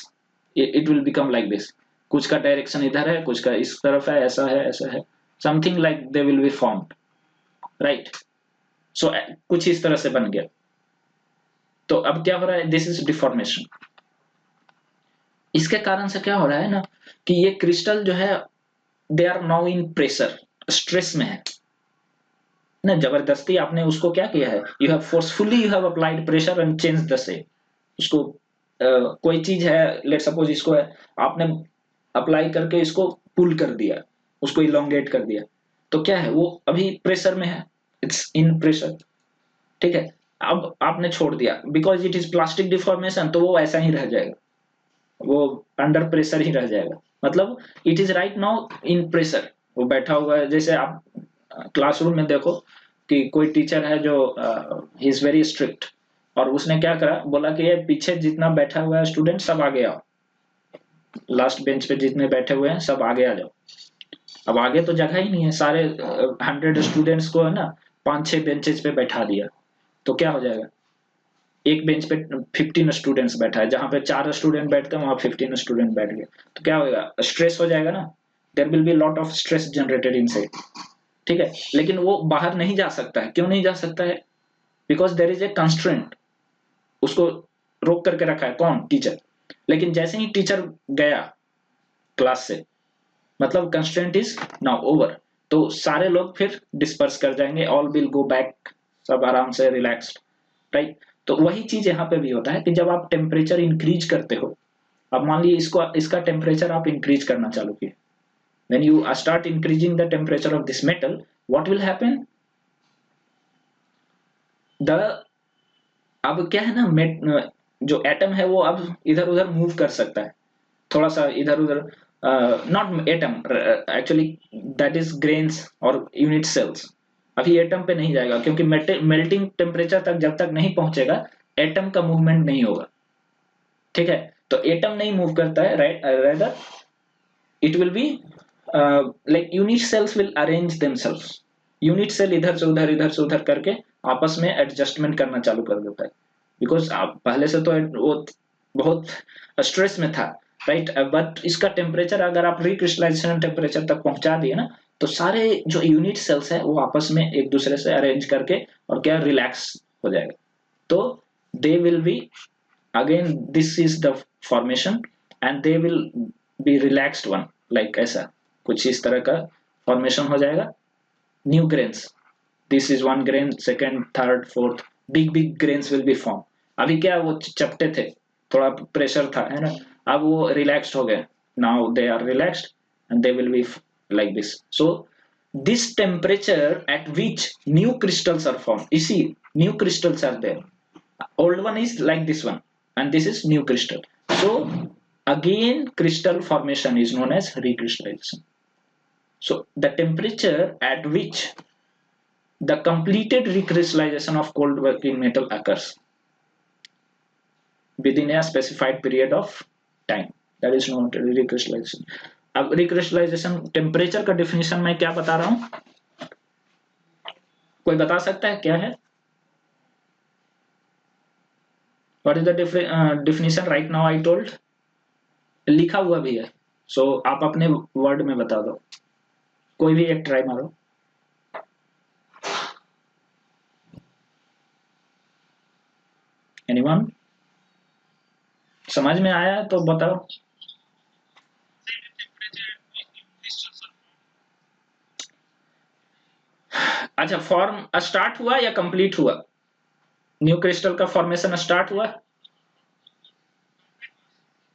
it will become like this. कुछ का डायरेक्शन इधर है, कुछ का इस तरफ है, ऐसा है, ऐसा है, something like they will be formed, right. So कुछ इस तरह से बन गया. तो अब क्या हो रहा है, दिस इज डिफॉर्मेशन. इसके कारण से क्या हो रहा है ना कि ये क्रिस्टल जो है they are now in pressure, stress में है ना. जबरदस्ती आपने उसको क्या किया है, you have forcefully you have applied pressure and change the shape. उसको कोई चीज है, लेट सपोज इसको है, आपने अप्लाई करके इसको पुल कर दिया, उसको इलोंगेट कर दिया, तो क्या है, वो अभी प्रेशर में है, इट्स इन प्रेशर, ठीक है. अब आपने छोड़ दिया, because it is plastic deformation, तो वो ऐसा ही रह जाएगा, वो अंडर प्रेशर ही रह जाएगा. मतलब it is right now in pressure, वो बैठा हुआ है. जैसे आप क्लासरूम में देखो कि कोई टीचर है जो ही इज वेरी स्ट्रिक्ट, और उसने क्या करा, बोला कि ये पीछे जितना बैठा हुआ है स्टूडेंट सब आगे आओ, लास्ट बेंच पे जितने बैठे हुए हैं सब आगे आ जाओ. अब आगे तो जगह ही नहीं है, सारे 100 स्टूडेंट्स को है ना 5-6 बेंचेज पे बैठा दिया, तो क्या हो जाएगा, एक बेंच पे 15 स्टूडेंट्स बैठा है, जहां पे 4 स्टूडेंट बैठते हैं वहां 15 स्टूडेंट बैठ गए, तो क्या होगा, स्ट्रेस हो जाएगा ना. There will be lot of stress generated inside, ठीक है. लेकिन वो बाहर नहीं जा सकता है, क्यों नहीं जा सकता है, because there is a constraint, उसको रोक करके रखा है कौन, टीचर. लेकिन जैसे ही टीचर गया क्लास से, मतलब कंस्ट्रेंट इज नाउ ओवर, तो सारे लोग फिर डिस्पर्स कर जाएंगे, ऑल विल गो बैक, सब आराम से रिलैक्स्ड, राइट. तो वही चीज यहाँ पे भी होता है कि जब आप टेम्परेचर इंक्रीज करते हो, अब मान लीजिए इसका टेम्परेचर आप इंक्रीज करना चालू किए, when you start increasing the temperature of this metal, what will happen, the अब क्या है ना, जो एटम है वो अब इधर उधर मूव कर सकता है, थोड़ा सा इधर उधर, not atom actually, that is grains और यूनिट सेल्स. अभी एटम पे नहीं जाएगा, क्योंकि मेल्टिंग टेम्परेचर तक जब तक नहीं पहुंचेगा एटम का मूवमेंट नहीं होगा, ठीक है. तो एटम नहीं मूव करता है, right, rather it will be like unit cells will arrange themselves. Unit cell इधर से उधर करके आपस में एडजस्टमेंट करना चालू कर देता है, बिकॉज आप पहले से तो वो बहुत स्ट्रेस में था, राइट. बट इसका टेम्परेचर अगर आप रिक्रिस्टलाइजेशन टेम्परेचर तक पहुंचा दिए ना, तो सारे जो यूनिट सेल्स है वो आपस में एक दूसरे से अरेंज करके और क्या रिलैक्स हो जाएगा. तो दे will be again, this is the formation, and they will B relaxed one, like ऐसा कुछ इस तरह का फॉर्मेशन हो जाएगा. New grains, this is one grain, second, third, fourth, big grains will be form. अभी क्या वो चपटे थे, थोड़ा प्रेशर था, है ना, अब वो रिलैक्स्ड हो गए, now they are relaxed and they will be like this. So this temperature at which new crystals are formed, you see new crystals are there, old one is like this one and this is new crystal. So again crystal formation is known as recrystallization. So the temperature at which the completed recrystallization of cold working metal occurs within a specified period of time, that is known as recrystallization. अब recrystallisation temperature का definition मैं क्या बता रहा हूं, कोई बता सकता है क्या है, what is the definition right now, I told, लिखा हुआ भी है, सो आप अपने वर्ड में बता दो, कोई भी एक ट्राई मारो. एनीवन, समझ में आया तो बताओ. अच्छा, फॉर्म स्टार्ट हुआ या कंप्लीट हुआ, न्यू क्रिस्टल का फॉर्मेशन स्टार्ट हुआ,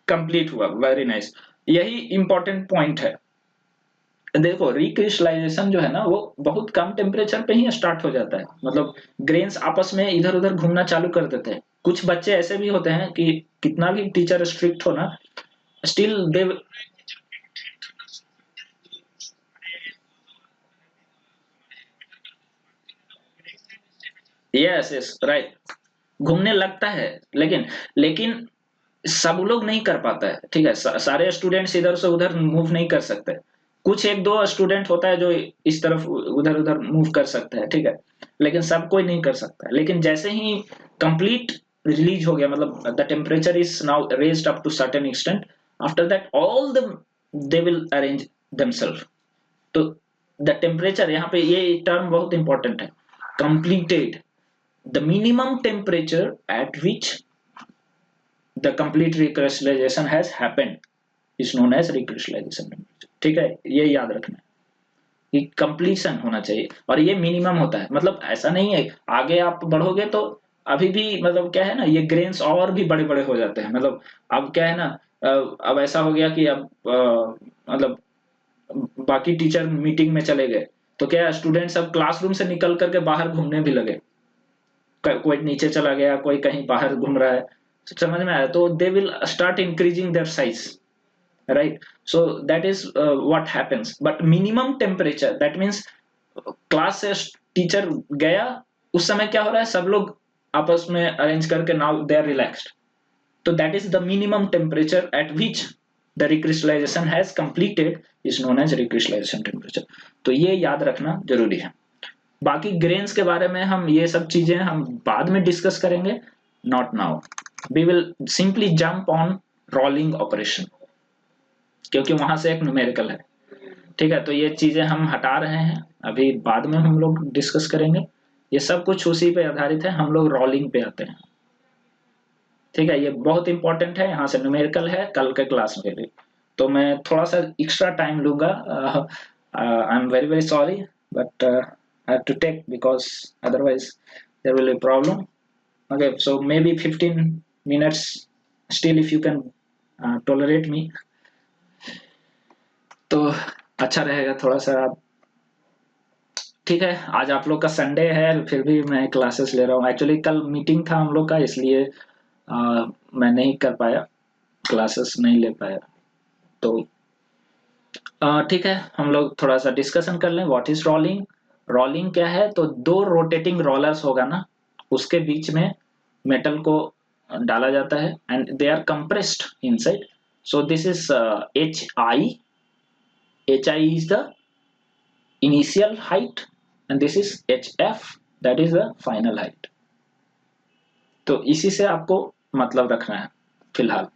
कंप्लीट हुआ, वेरी नाइस. यही इंपॉर्टेंट पॉइंट है. देखो रिक्रिस्टलाइजेशन जो है ना वो बहुत कम टेम्परेचर पे ही स्टार्ट हो जाता है, मतलब ग्रेन्स आपस में इधर उधर घूमना चालू कर देते हैं. कुछ बच्चे ऐसे भी होते हैं कि कितना भी टीचर स्ट्रिक्ट हो ना, still they, yes yes right, घूमने लगता है, लेकिन लेकिन सब लोग नहीं कर पाता है, ठीक है, सारे स्टूडेंट्स इधर से उधर मूव नहीं कर सकते, कुछ एक दो स्टूडेंट होता है जो इस तरफ उधर उधर मूव कर सकता है, ठीक है, लेकिन सब कोई नहीं कर सकता। लेकिन जैसे ही कंप्लीट रिलीज हो गया, मतलब the temperature is now raised up to certain extent, after that all the they will arrange themself. तो द टेम्परेचर, यहाँ पे ये टर्म बहुत इंपॉर्टेंट है, completed, the minimum temperature at which the complete recrystallization has happened is known as recrystallization temperature, ठीक है, ये याद रखना है कि कंप्लीशन होना चाहिए और ये मिनिमम होता है, मतलब ऐसा नहीं है आगे आप बढ़ोगे तो अभी भी मतलब क्या है ना, ये ग्रेन्स और भी बड़े बड़े हो जाते हैं, मतलब अब क्या है ना, अब ऐसा हो गया कि अब मतलब बाकी टीचर मीटिंग में चले गए तो क्या स्टूडेंट्स अब क्लासरूम से निकल करके बाहर घूमने भी लगे, कोई नीचे चला गया, कोई कहीं बाहर घूम रहा है, समझ में आया, तो they will start increasing their size, right, so that is what happens, but minimum temperature that means class से टीचर गया उस समय क्या हो रहा है, सब लोग आपस में अरेंज करके नाउ दे आर रिलैक्स्ड, तो that is the minimum temperature at which the recrystallization has completed is known as recrystallization temperature. तो ये याद रखना जरूरी है। बाकी ग्रेन्स के बारे में हम ये सब चीजें हम बाद में डिस्कस करेंगे, not now, we will simply jump on rolling operation, क्योंकि वहां से एक न्यूमेरिकल है, ठीक है, तो ये चीजें हम हटा रहे हैं, अभी बाद में हम लोग डिस्कस करेंगे, ये सब कुछ उसी पे आधारित है, हम लोग रोलिंग पे आते हैं, ठीक है, ये बहुत इंपॉर्टेंट है, यहाँ से न्यूमेरिकल है कल के क्लास में भी, तो मैं थोड़ा सा एक्स्ट्रा टाइम लूंगा, I am very very sorry, but I have to take because otherwise there will be a problem. Okay, so maybe 15 minutes still if you can tolerate me, तो अच्छा रहेगा थोड़ा सा। ठीक है, आज आप लोग का संडे है फिर भी मैं क्लासेस ले रहा हूँ, एक्चुअली कल मीटिंग था हम लोग का, इसलिए मैं नहीं कर पाया, क्लासेस नहीं ले पाया, तो ठीक है, हम लोग थोड़ा सा डिस्कशन कर लें, व्हाट इज रोलिंग। रोलिंग क्या है, तो दो रोटेटिंग रोलर्स होगा ना, उसके बीच में मेटल को डाला जाता है and they are compressed inside, so this is HI is the initial height and this is HF, that is the final height। तो इसी से आपको मतलब रखना है, फिलहाल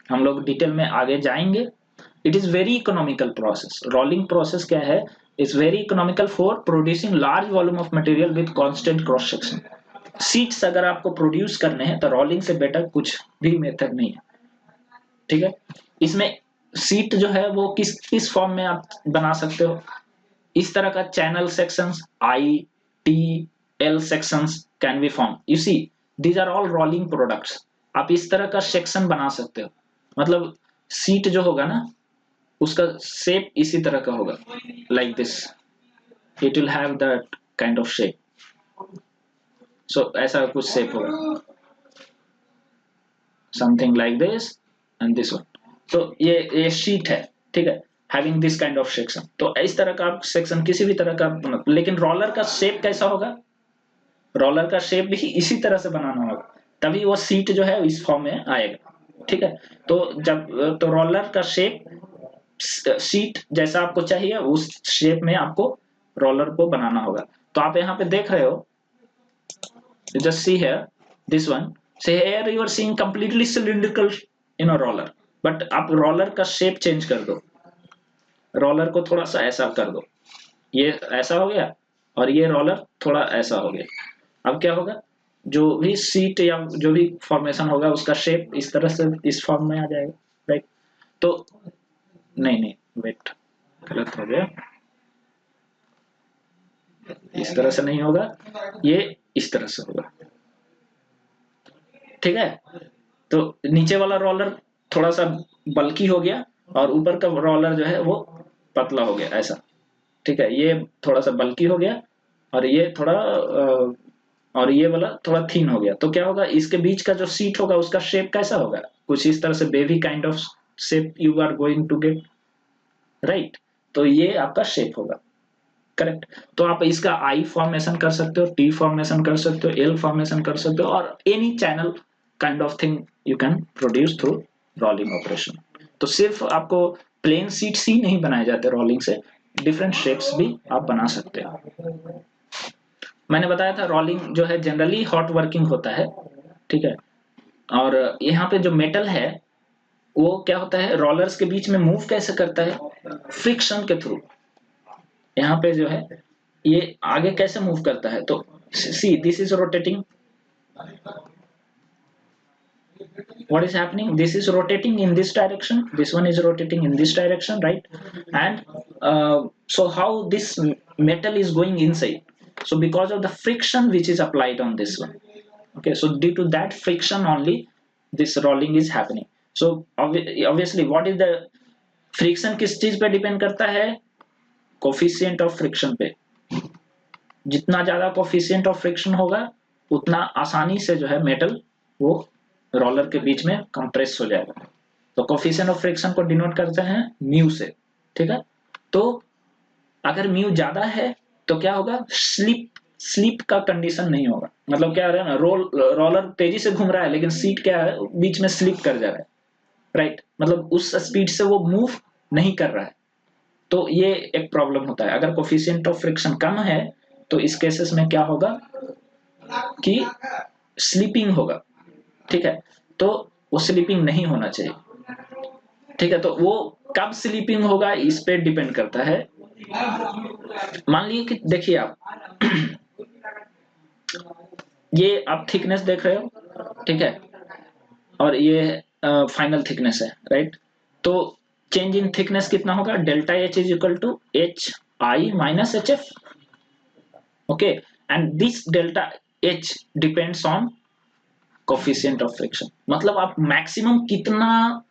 हम लोग डिटेल में आगे जाएंगे। It is very economical process, rolling process क्या है, is very economical for producing large volume of material with constant cross section. Seats अगर आपको प्रोड्यूस करने हैं तो रोलिंग से बेटर कुछ भी मेथड नहीं है, ठीक है। इसमें सीट जो है वो किस किस फॉर्म में आप बना सकते हो, इस तरह का channel sections, I T L sections can be form, you see these are all rolling products, आप इस तरह का सेक्शन बना सकते हो, मतलब सीट जो होगा ना उसका शेप इसी तरह का होगा, like this, it will have that kind of shape, so ऐसा कुछ शेप होगा, something like this and this one, तो ये शीट है, ठीक है, having this kind of section, तो इस तरह का आप सेक्शन किसी भी तरह का, लेकिन रोलर का शेप कैसा होगा, रोलर का शेप भी इसी तरह से बनाना होगा, तभी वो सीट जो है इस फॉर्म में आएगा, ठीक है। तो जब तो रोलर का शेप सीट जैसा आपको चाहिए उस शेप में आपको रोलर को बनाना होगा। तो आप यहाँ पे देख रहे हो, just see here this one, say here you are seeing completely cylindrical in a roller, but आप रोलर का शेप चेंज कर दो, रोलर को थोड़ा सा ऐसा कर दो, ये ऐसा हो गया और ये रोलर थोड़ा ऐसा हो गया, अब क्या होगा, जो भी सीट या जो भी फॉर्मेशन होगा उसका शेप इस तरह से इस फॉर्म में आ जाएगा, राइट। तो नहीं नहीं वेट, गलत हो गया, इस तरह से नहीं होगा, ये इस तरह से होगा, ठीक है। तो नीचे वाला रोलर थोड़ा सा बल्की हो गया और ऊपर का रोलर जो है वो पतला हो गया, ऐसा, ठीक है, ये थोड़ा सा बल्की हो गया और ये थोड़ा और ये वाला थोड़ा थिन हो गया, तो क्या होगा, इसके बीच का जो सीट होगा उसका शेप कैसा होगा, कुछ इस तरह से baby kind of shape you are going to get, right, तो ये आपका शेप होगा, करेक्ट। तो आप इसका आई फॉर्मेशन कर सकते हो, टी फॉर्मेशन कर सकते हो, एल फॉर्मेशन कर सकते हो, और any channel kind of thing you can produce through rolling operation. तो सिर्फ आपको प्लेन सीट्स ही नहीं बनाए जाते रोलिंग से, डिफरेंट शेप्स भी आप बना सकते हो। मैंने बताया था रोलिंग जो है जनरली हॉट वर्किंग होता है, ठीक है। और यहाँ पे जो मेटल है वो क्या होता है, रोलर्स के बीच में मूव कैसे करता है, फ्रिक्शन के थ्रू। यहाँ पे जो है ये आगे कैसे मूव करता है, तो see this is rotating, what is happening, this is rotating in this direction, this one is rotating in this direction, right? And so how this metal is going inside, so because of the friction which is applied on this one, okay, so due to that friction only this rolling is happening. So obviously what is the friction, किस चीज पे depend करता है, coefficient of friction पे। जितना ज्यादा coefficient of friction होगा उतना आसानी से जो है मेटल वो रोलर के बीच में कंप्रेस हो जाएगा। तो कोफिशिएंट ऑफ फ्रिक्शन को डिनोट करते हैं म्यू से, ठीक है। तो अगर म्यू ज्यादा है तो क्या होगा, स्लिप का कंडीशन नहीं होगा। मतलब क्या है ना, रोलर तेजी से घूम रहा है लेकिन सीट क्या है, बीच में स्लिप कर जा रहा है, राइट। मतलब उस स्पीड से वो मूव नहीं कर रहा है। तो ये एक प्रॉब्लम होता है। अगर कोफिशिएंट ऑफ फ्रिक्शन कम है तो इस केसेस में क्या होगा कि स्लीपिंग होगा, ठीक है। तो वो स्लीपिंग नहीं होना चाहिए, ठीक है। तो वो कब स्लीपिंग होगा इस पे डिपेंड करता है। मान लीजिए कि देखिए आप ये आप थिकनेस देख रहे हो, ठीक है, और ये फाइनल थिकनेस है, राइट। तो चेंज इन थिकनेस कितना होगा, delta H is equal to H I minus H F, okay. And this delta H depends on coefficient of friction. मतलब आप मैक्सिमम कितना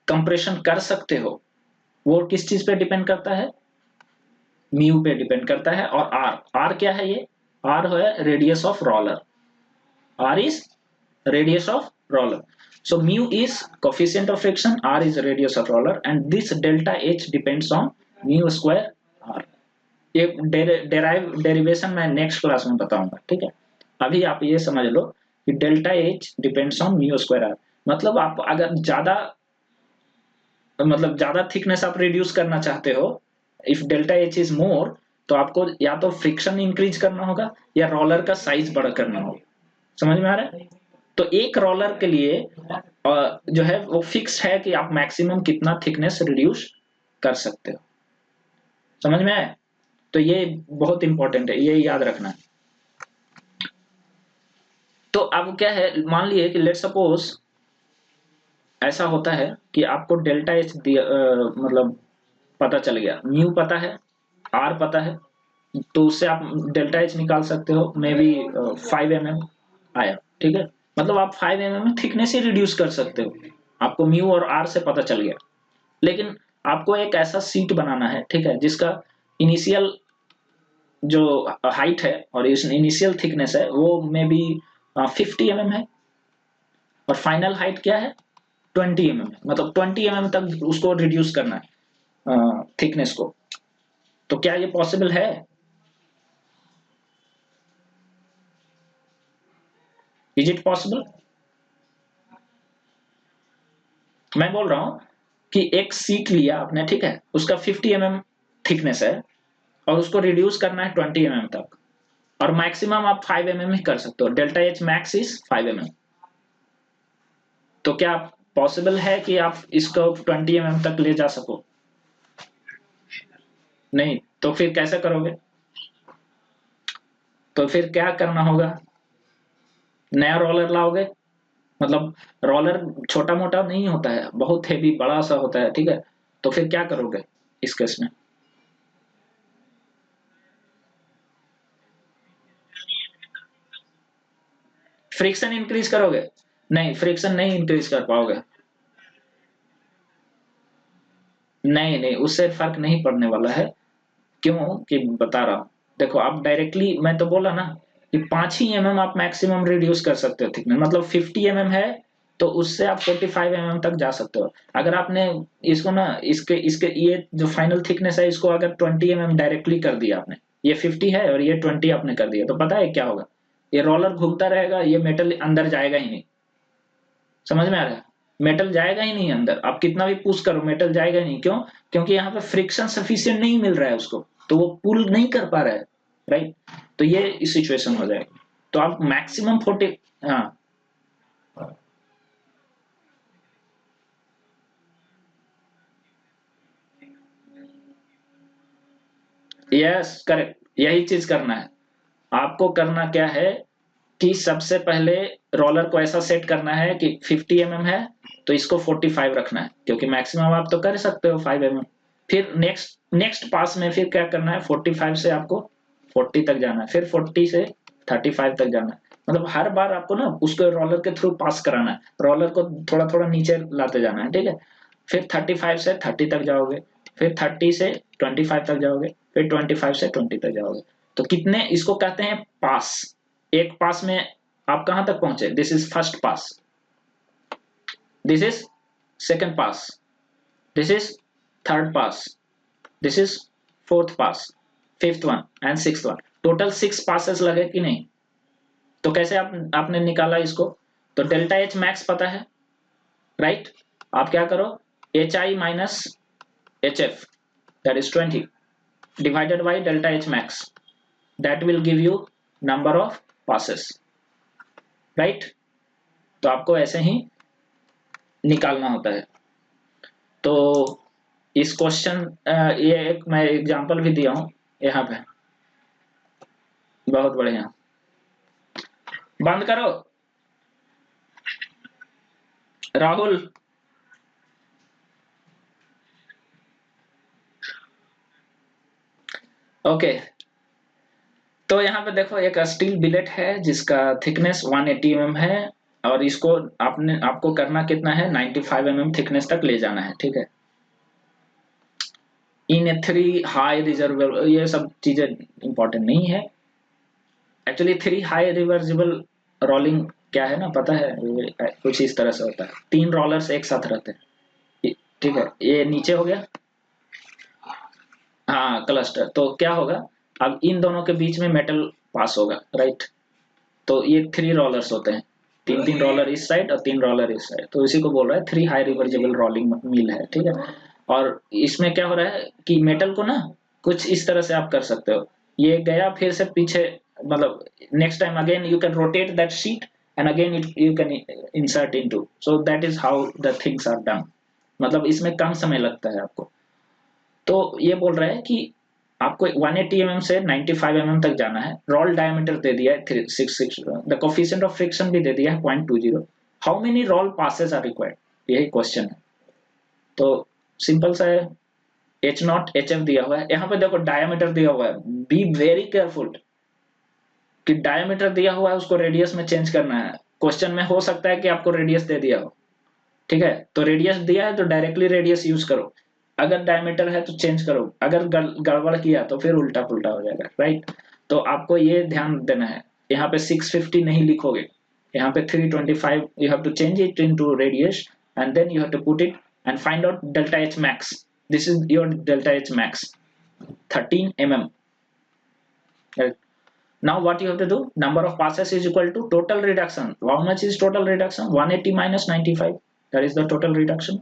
कंप्रेशन कर सकते हो वो किस चीज पे डिपेंड करता है, म्यू पे डिपेंड करता है। और आर क्या है, ये आर है radius of roller, R is radius of roller. So mu is coefficient of friction, r is radius of roller, and this delta h depends on mu square r. ये derivation मैं next class में बताऊंगा, ठीक है। अभी आप ये समझ लो कि delta H depends on mu square R. मतलब आप अगर ज्यादा थिकनेस आप रिड्यूस करना चाहते हो, if delta H is more, तो आपको या तो फ्रिक्शन इंक्रीज करना होगा या रोलर का साइज बड़ा करना होगा। समझ में आ रहा है। तो एक रोलर के लिए जो है वो फिक्स है कि आप मैक्सिमम कितना थिकनेस रिड्यूस कर सकते हो। समझ में आया। तो ये बहुत इंपॉर्टेंट है, ये याद रखना। तो अब क्या है, मान लिए कि लेट सपोज ऐसा होता है कि आपको डेल्टा एच मतलब पता चल गया, म्यू पता है, आर पता है, तो उससे आप डेल्टा एच निकाल सकते हो। मे बी 5 mm आया, ठीक है। मतलब आप 5 mm में थिकनेस ही रिड्यूस कर सकते हो, आपको म्यू और आर से पता चल गया। लेकिन आपको एक ऐसा सीट बनाना है, ठीक है, जिसका इनिशियल जो हाइट है और इनिशियल थिकनेस है वो मे बी 50 mm है, और फाइनल हाइट क्या है 20 mm है। मतलब 20 mm तक उसको रिड्यूस करना है थिकनेस को। तो क्या ये पॉसिबल है? Is it possible? मैं बोल रहा हूं कि एक सीट लिया आपने, ठीक है, उसका 50 mm थिकनेस है और उसको रिड्यूस करना है 20 mm तक, और मैक्सिमम आप 5 mm ही कर सकते हो। Delta H max is 5 mm। तो क्या पॉसिबल है कि आप इसको 20 mm तक ले जा सको? नहीं। तो फिर कैसे करोगे? तो फिर क्या करना होगा, नया रोलर लाओगे। मतलब रोलर छोटा मोटा नहीं होता है, बहुत हेवी बड़ा सा होता है, ठीक है। तो फिर क्या करोगे इस केस में? फ्रिक्शन इंक्रीज करोगे? नहीं, फ्रिक्शन नहीं इंक्रीज कर पाओगे। नहीं नहीं, उससे फर्क नहीं पड़ने वाला है। क्यों कि बता रहा हूं। देखो आप डायरेक्टली, मैं तो बोला ना कि 5 ही mm आप मैक्सिमम रिड्यूस कर सकते हो थिकनेस। मतलब 50 mm है तो उससे आप 45 mm तक जा सकते हो। अगर आपने इसको ना इसके इसके ये जो फाइनल थिकनेस है इसको अगर 20 mm डायरेक्टली कर दिया आपने, ये 50 है और ये 20 आपने कर दिया, तो पता है क्या होगा, ये रोलर घूमता रहेगा, ये मेटल अंदर जाएगा ही नहीं। समझ में आ रहा है? मेटल जाएगा ही नहीं अंदर, आप कितना भी पुश करो मेटल जाएगा ही नहीं। क्यों? क्योंकि यहाँ पे फ्रिक्शन सफिशिएंट नहीं मिल रहा है उसको, तो वो पुल नहीं कर पा रहा है, राइट। तो ये इस सिचुएशन हो जाएगी। तो आप मैक्सिमम 40, हाँ यस करेक्ट, यही चीज करना है। आपको करना क्या है कि सबसे पहले रोलर को ऐसा सेट करना है कि 50 है तो इसको 45 रखना है, क्योंकि मैक्सिमम आप तो कर सकते हो 5 फिर नेक्स्ट नेक्स्ट पास में फिर क्या करना है, 45 से आपको 40 तक जाना है, फिर 40 से 35 तक जाना है। मतलब हर बार आपको ना उसको रोलर के थ्रू पास कराना है, रोलर को थोड़ा थोड़ा नीचे लाते जाना है, ठीक है। फिर 35 से 30 तक जाओगे, फिर 30 से 25 तक जाओगे, फिर 25 से 20 तक जाओगे। तो कितने, इसको कहते हैं पास। एक पास में आप कहां तक पहुंचे, this is first pass, this is second pass, this is third pass, this is fourth pass, fifth one and six one. Total 6 passes लगे कि नहीं? तो कैसे आपने निकाला इसको? तो डेल्टा एच मैक्स पता है, राइट। आप क्या करो, H I minus H F, that is 20 divided by delta H max, that will give you number of passes, right। तो आपको ऐसे ही निकालना होता है। तो इस क्वेश्चन, ये एक मैं एग्जांपल भी दिया हूं यहाँ पे। बहुत बढ़िया, बंद करो राहुल। ओके, तो यहाँ पे देखो एक स्टील बिलेट है जिसका थिकनेस 180 है, और इसको आपको करना कितना है, 95 थिकनेस तक ले जाना है, ठीक है। इन ए 3 हाई रिजर्वेबल, ये सब चीजें इंपॉर्टेंट नहीं है एक्चुअली। 3 हाई रिवर्सिबल रोलिंग क्या है ना, पता है? ये कुछ इस तरह से होता है, 3 रोलर्स एक साथ रहते हैं, ठीक है। ये नीचे हो गया, हाँ क्लस्टर। तो क्या होगा, अब इन दोनों के बीच में मेटल पास होगा, राइट। तो ये 3 रोलर्स होते हैं, 3 रोलर इस साइड और 3 रोलर इस साइड, तो इसी को बोल रहा है 3 हाई रिवर्सिबल रोलिंग मिल है, ठीक है। और इसमें क्या हो रहा है कि मेटल को ना कुछ इस तरह से आप कर सकते हो, ये गया फिर से पीछे, मतलब next time again you can rotate that sheet and again it you can insert into, so that is how the things are done. मतलब इसमें कम समय लगता है आपको। तो ये बोल रहा है कि आपको 180 से 95 तक जाना है। रोल डायमीटर दे दिया है 366, द कोफिशिएंट ऑफ फ्रिक्शन भी दे दिया है 0.20। How many roll passes are required, यही क्वेश्चन है। तो सिंपल सा है, एच नॉट एच एफ दिया हुआ है, यहाँ पे देखो डायमीटर दिया हुआ है, बी वेरी केयरफुल कि डायमीटर दिया हुआ है उसको रेडियस में चेंज करना है। क्वेश्चन में हो सकता है कि आपको रेडियस दे दिया हो, ठीक है, तो रेडियस दिया है तो डायरेक्टली रेडियस यूज करो, अगर डायमीटर है तो चेंज करो, अगर गड़बड़ किया तो फिर उल्टा पुल्टा हो जाएगा, राइट। तो आपको ये ध्यान देना है, यहाँ पे 650 नहीं लिखोगे, यहाँ पे 325 you have to change it into radius and then you have to put it and find out delta H max. This is your delta H max, 13 right? Now what you have to do, number of passes is equal to total reduction. How much is total reduction? 180 minus 95, that is the total reduction.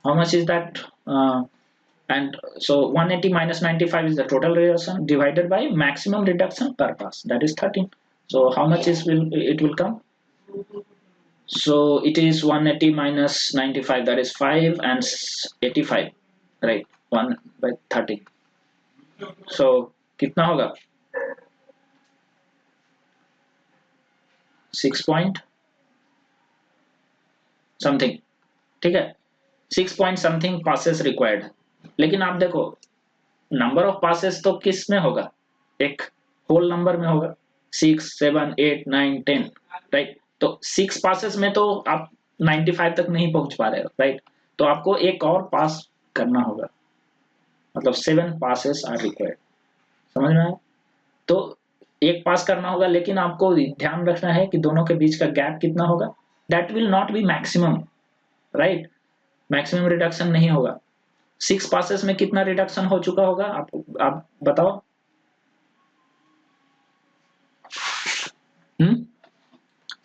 How much is that? And so 180 minus 95 is the total reduction divided by maximum reduction per pass, that is 13. So how much is it will come? So it is 180 minus 95, that is 5 and 85, right? 1 by 30. So कितना होगा? 6 point something, ठीक है। 6 point something passes required। लेकिन आप देखो number of passes तो किस में होगा, एक होल नंबर में होगा, 6 7 8 9 10, राइट। तो 6 पासेस में तो आप 95 तक नहीं पहुंच पा रहे हो, राइट। तो आपको एक और पास करना होगा, मतलब 7 पासेस आर रिक्वायर्ड। समझ में आया? तो एक पास करना होगा, लेकिन आपको ध्यान रखना है कि दोनों के बीच का गैप कितना होगा, that will not be maximum, right, maximum reduction नहीं होगा। 6 पासेस में कितना रिडक्शन हो चुका होगा, आप बताओ।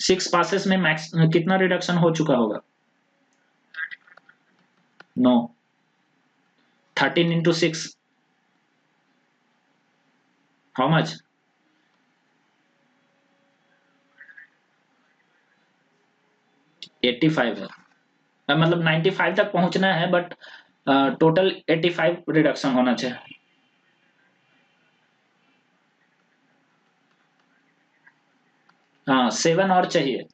6 पासेस में मैक्स कितना रिडक्शन हो चुका होगा? No, 13 into 6, how much? 85 है, मतलब 95 तक पहुंचना है, बट टोटल 85 रिडक्शन होना चाहिए। हाँ, 7 और चाहिए,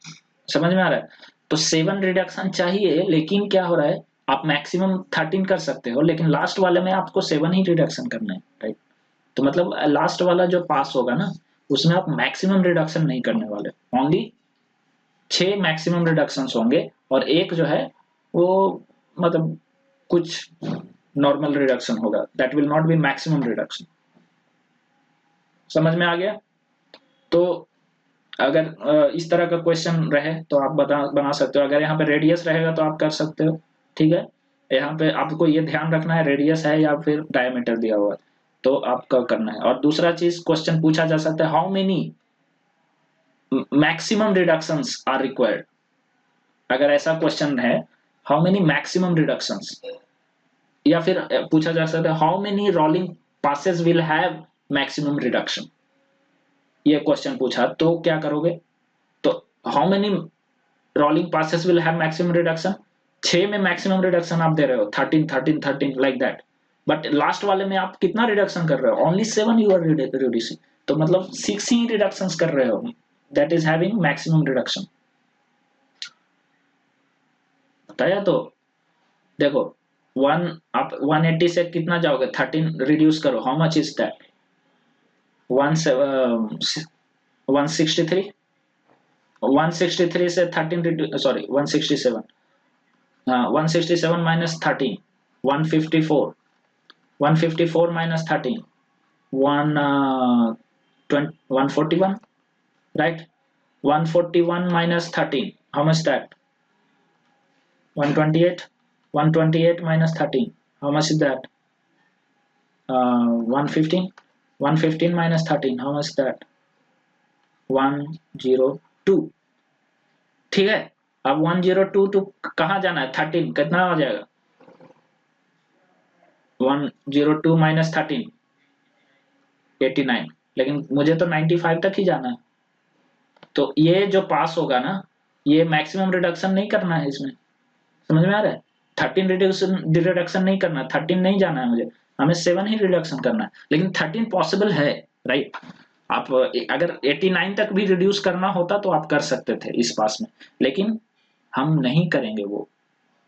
समझ में आ रहा है? तो 7 रिडक्शन चाहिए, लेकिन क्या हो रहा है, आप मैक्सिमम 13 कर सकते हो, लेकिन लास्ट वाले में आपको 7 ही रिडक्शन करना है, राइट? तो मतलब लास्ट वाला जो पास होगा ना, उसमें आप मैक्सिमम रिडक्शन नहीं करने वाले, ओनली 6 मैक्सिमम रिडक्शन होंगे, और एक जो है वो मतलब कुछ नॉर्मल रिडक्शन होगा, that will not be maximum reduction. समझ में आ गया? तो अगर इस तरह का क्वेश्चन रहे तो आप बना सकते हो। अगर यहाँ पे रेडियस रहेगा तो आप कर सकते हो, ठीक है। यहाँ पे आपको ये ध्यान रखना है रेडियस है या फिर डायमीटर दिया हुआ है, तो आपका करना है। और दूसरा चीज क्वेश्चन पूछा जा सकता है, how many maximum reductions are required. अगर ऐसा क्वेश्चन है, हाउ मेनी मैक्सिमम रिडक्शंस, या फिर पूछा जा सकता है how many rolling passes will have maximum reduction. ये क्वेश्चन पूछा तो क्या करोगे? तो how many rolling passes will have maximum reduction, 6 में मैक्सिमम रिडक्शन आप दे रहे हो, 13 13 13 लाइक दैट, बट लास्ट वाले में आप कितना रिडक्शन कर रहे हो? ओनली 7 यू आर रिड्यूसिंग, तो मतलब 6 ही रिडक्शंस कर रहे हो, that is having maximum reduction. बताया? तो देखो, 1 आप 180 से कितना जाओगे, 13 रिड्यूस करो, हाउ मच इज दैट? 163, 163 से 13 सॉरी 167, हाँ 167 minus 13, 154, 154 minus 13, 141, right? 141 minus 13, how much that? 128, 128 minus 13, how much is that? 115, 115 minus 13, how much that? 102, ठीक है। अब 102 तो कहाँ जाना है? 13 कितना हो जाएगा? 102 माइनस 13, 89, लेकिन मुझे तो 95 तक ही जाना है। तो ये जो पास होगा ना, ये मैक्सिमम रिडक्शन नहीं करना है इसमें, समझ में आ रहा है? 13 रिडक्शन नहीं करना, 13 नहीं जाना है मुझे, हमें 7 ही रिडक्शन करना है। लेकिन 13 पॉसिबल है, राइट? आप अगर 89 तक भी रिड्यूस करना होता तो आप कर सकते थे इस पास में, लेकिन हम नहीं करेंगे वो।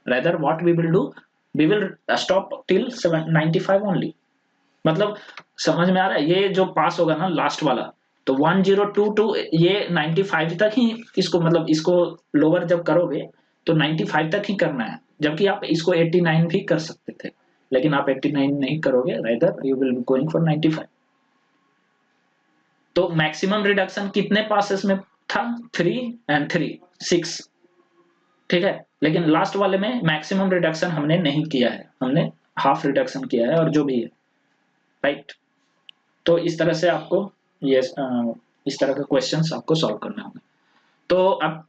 Rather what we will do, we will stop till 95 only. मतलब समझ में आ रहा है? ये जो पास होगा ना लास्ट वाला, तो 1022 ये 95 तक ही इसको, मतलब इसको लोअर जब करोगे तो 95 तक ही करना है, जबकि आप इसको 89 भी कर सकते थे, लेकिन आप 89 नहीं करोगे, rather you will going for 95। तो मैक्सिमम रिडक्शन कितने पासेस में था? 3 एंड 3, 6, ठीक है। लेकिन लास्ट वाले में मैक्सिमम रिडक्शन हमने नहीं किया है, हमने हाफ रिडक्शन किया है, और जो भी है, राइट। तो इस तरह से आपको ये इस तरह के क्वेश्चंस आपको सॉल्व करने होंगे। तो अब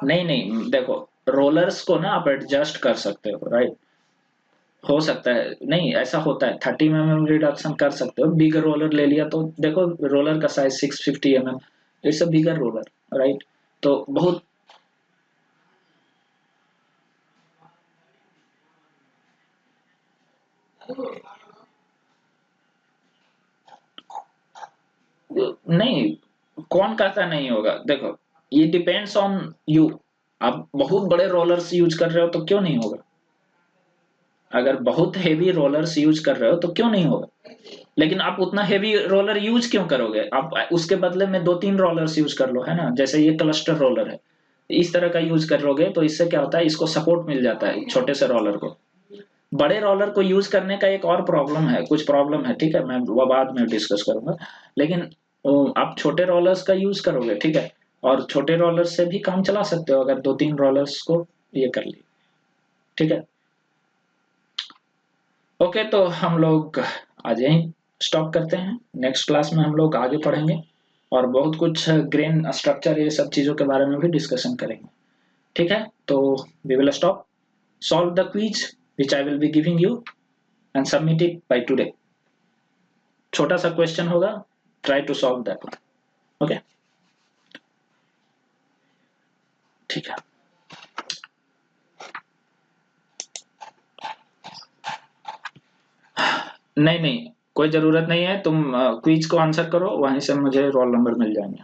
नहीं नहीं, देखो, रोलर्स को ना आप एडजस्ट कर सकते हो, राइट? हो सकता है, नहीं ऐसा होता है, 30 mm रिडक्शन कर सकते हो। बिग रोलर ले लिया तो देखो, रोलर का size 650 mm, it's a bigger roller, right? तो बहुत नहीं, कौन कहता नहीं होगा? देखो, ये डिपेंड्स ऑन यू। आप बहुत बड़े रोलर्स यूज कर रहे हो तो क्यों नहीं होगा? अगर बहुत हेवी रोलर्स यूज कर रहे हो तो क्यों नहीं होगा? लेकिन आप उतना हेवी रोलर यूज क्यों करोगे? आप उसके बदले में 2-3 रोलर्स यूज कर लो, है ना? जैसे ये क्लस्टर रोलर है, इस तरह का यूज कर लोगे तो इससे क्या होता है, इसको सपोर्ट मिल जाता है छोटे से रोलर को। बड़े रोलर को यूज करने का एक और प्रॉब्लम है, कुछ प्रॉब्लम है, ठीक है, मैं वो बाद में डिस्कस करूंगा। लेकिन आप छोटे रोलर्स का यूज करोगे, ठीक है, और छोटे रोलर्स से भी काम चला सकते हो अगर 2-3 रोलर्स को ये कर लिए, ठीक है। ओके, तो हम लोग आज यहीं स्टॉप करते हैं। नेक्स्ट क्लास में हम लोग आगे पढ़ेंगे और बहुत कुछ ग्रेन स्ट्रक्चर ये सब चीजों के बारे में भी डिस्कशन करेंगे, ठीक है। तो we will stop, solve the quiz which I will be giving you and submit it by today. छोटा सा क्वेश्चन होगा, try to solve that one. Okay, ठीक है। नहीं नहीं, कोई जरूरत नहीं है, तुम क्विज को आंसर करो, वहीं से मुझे रोल नंबर मिल जाएंगे।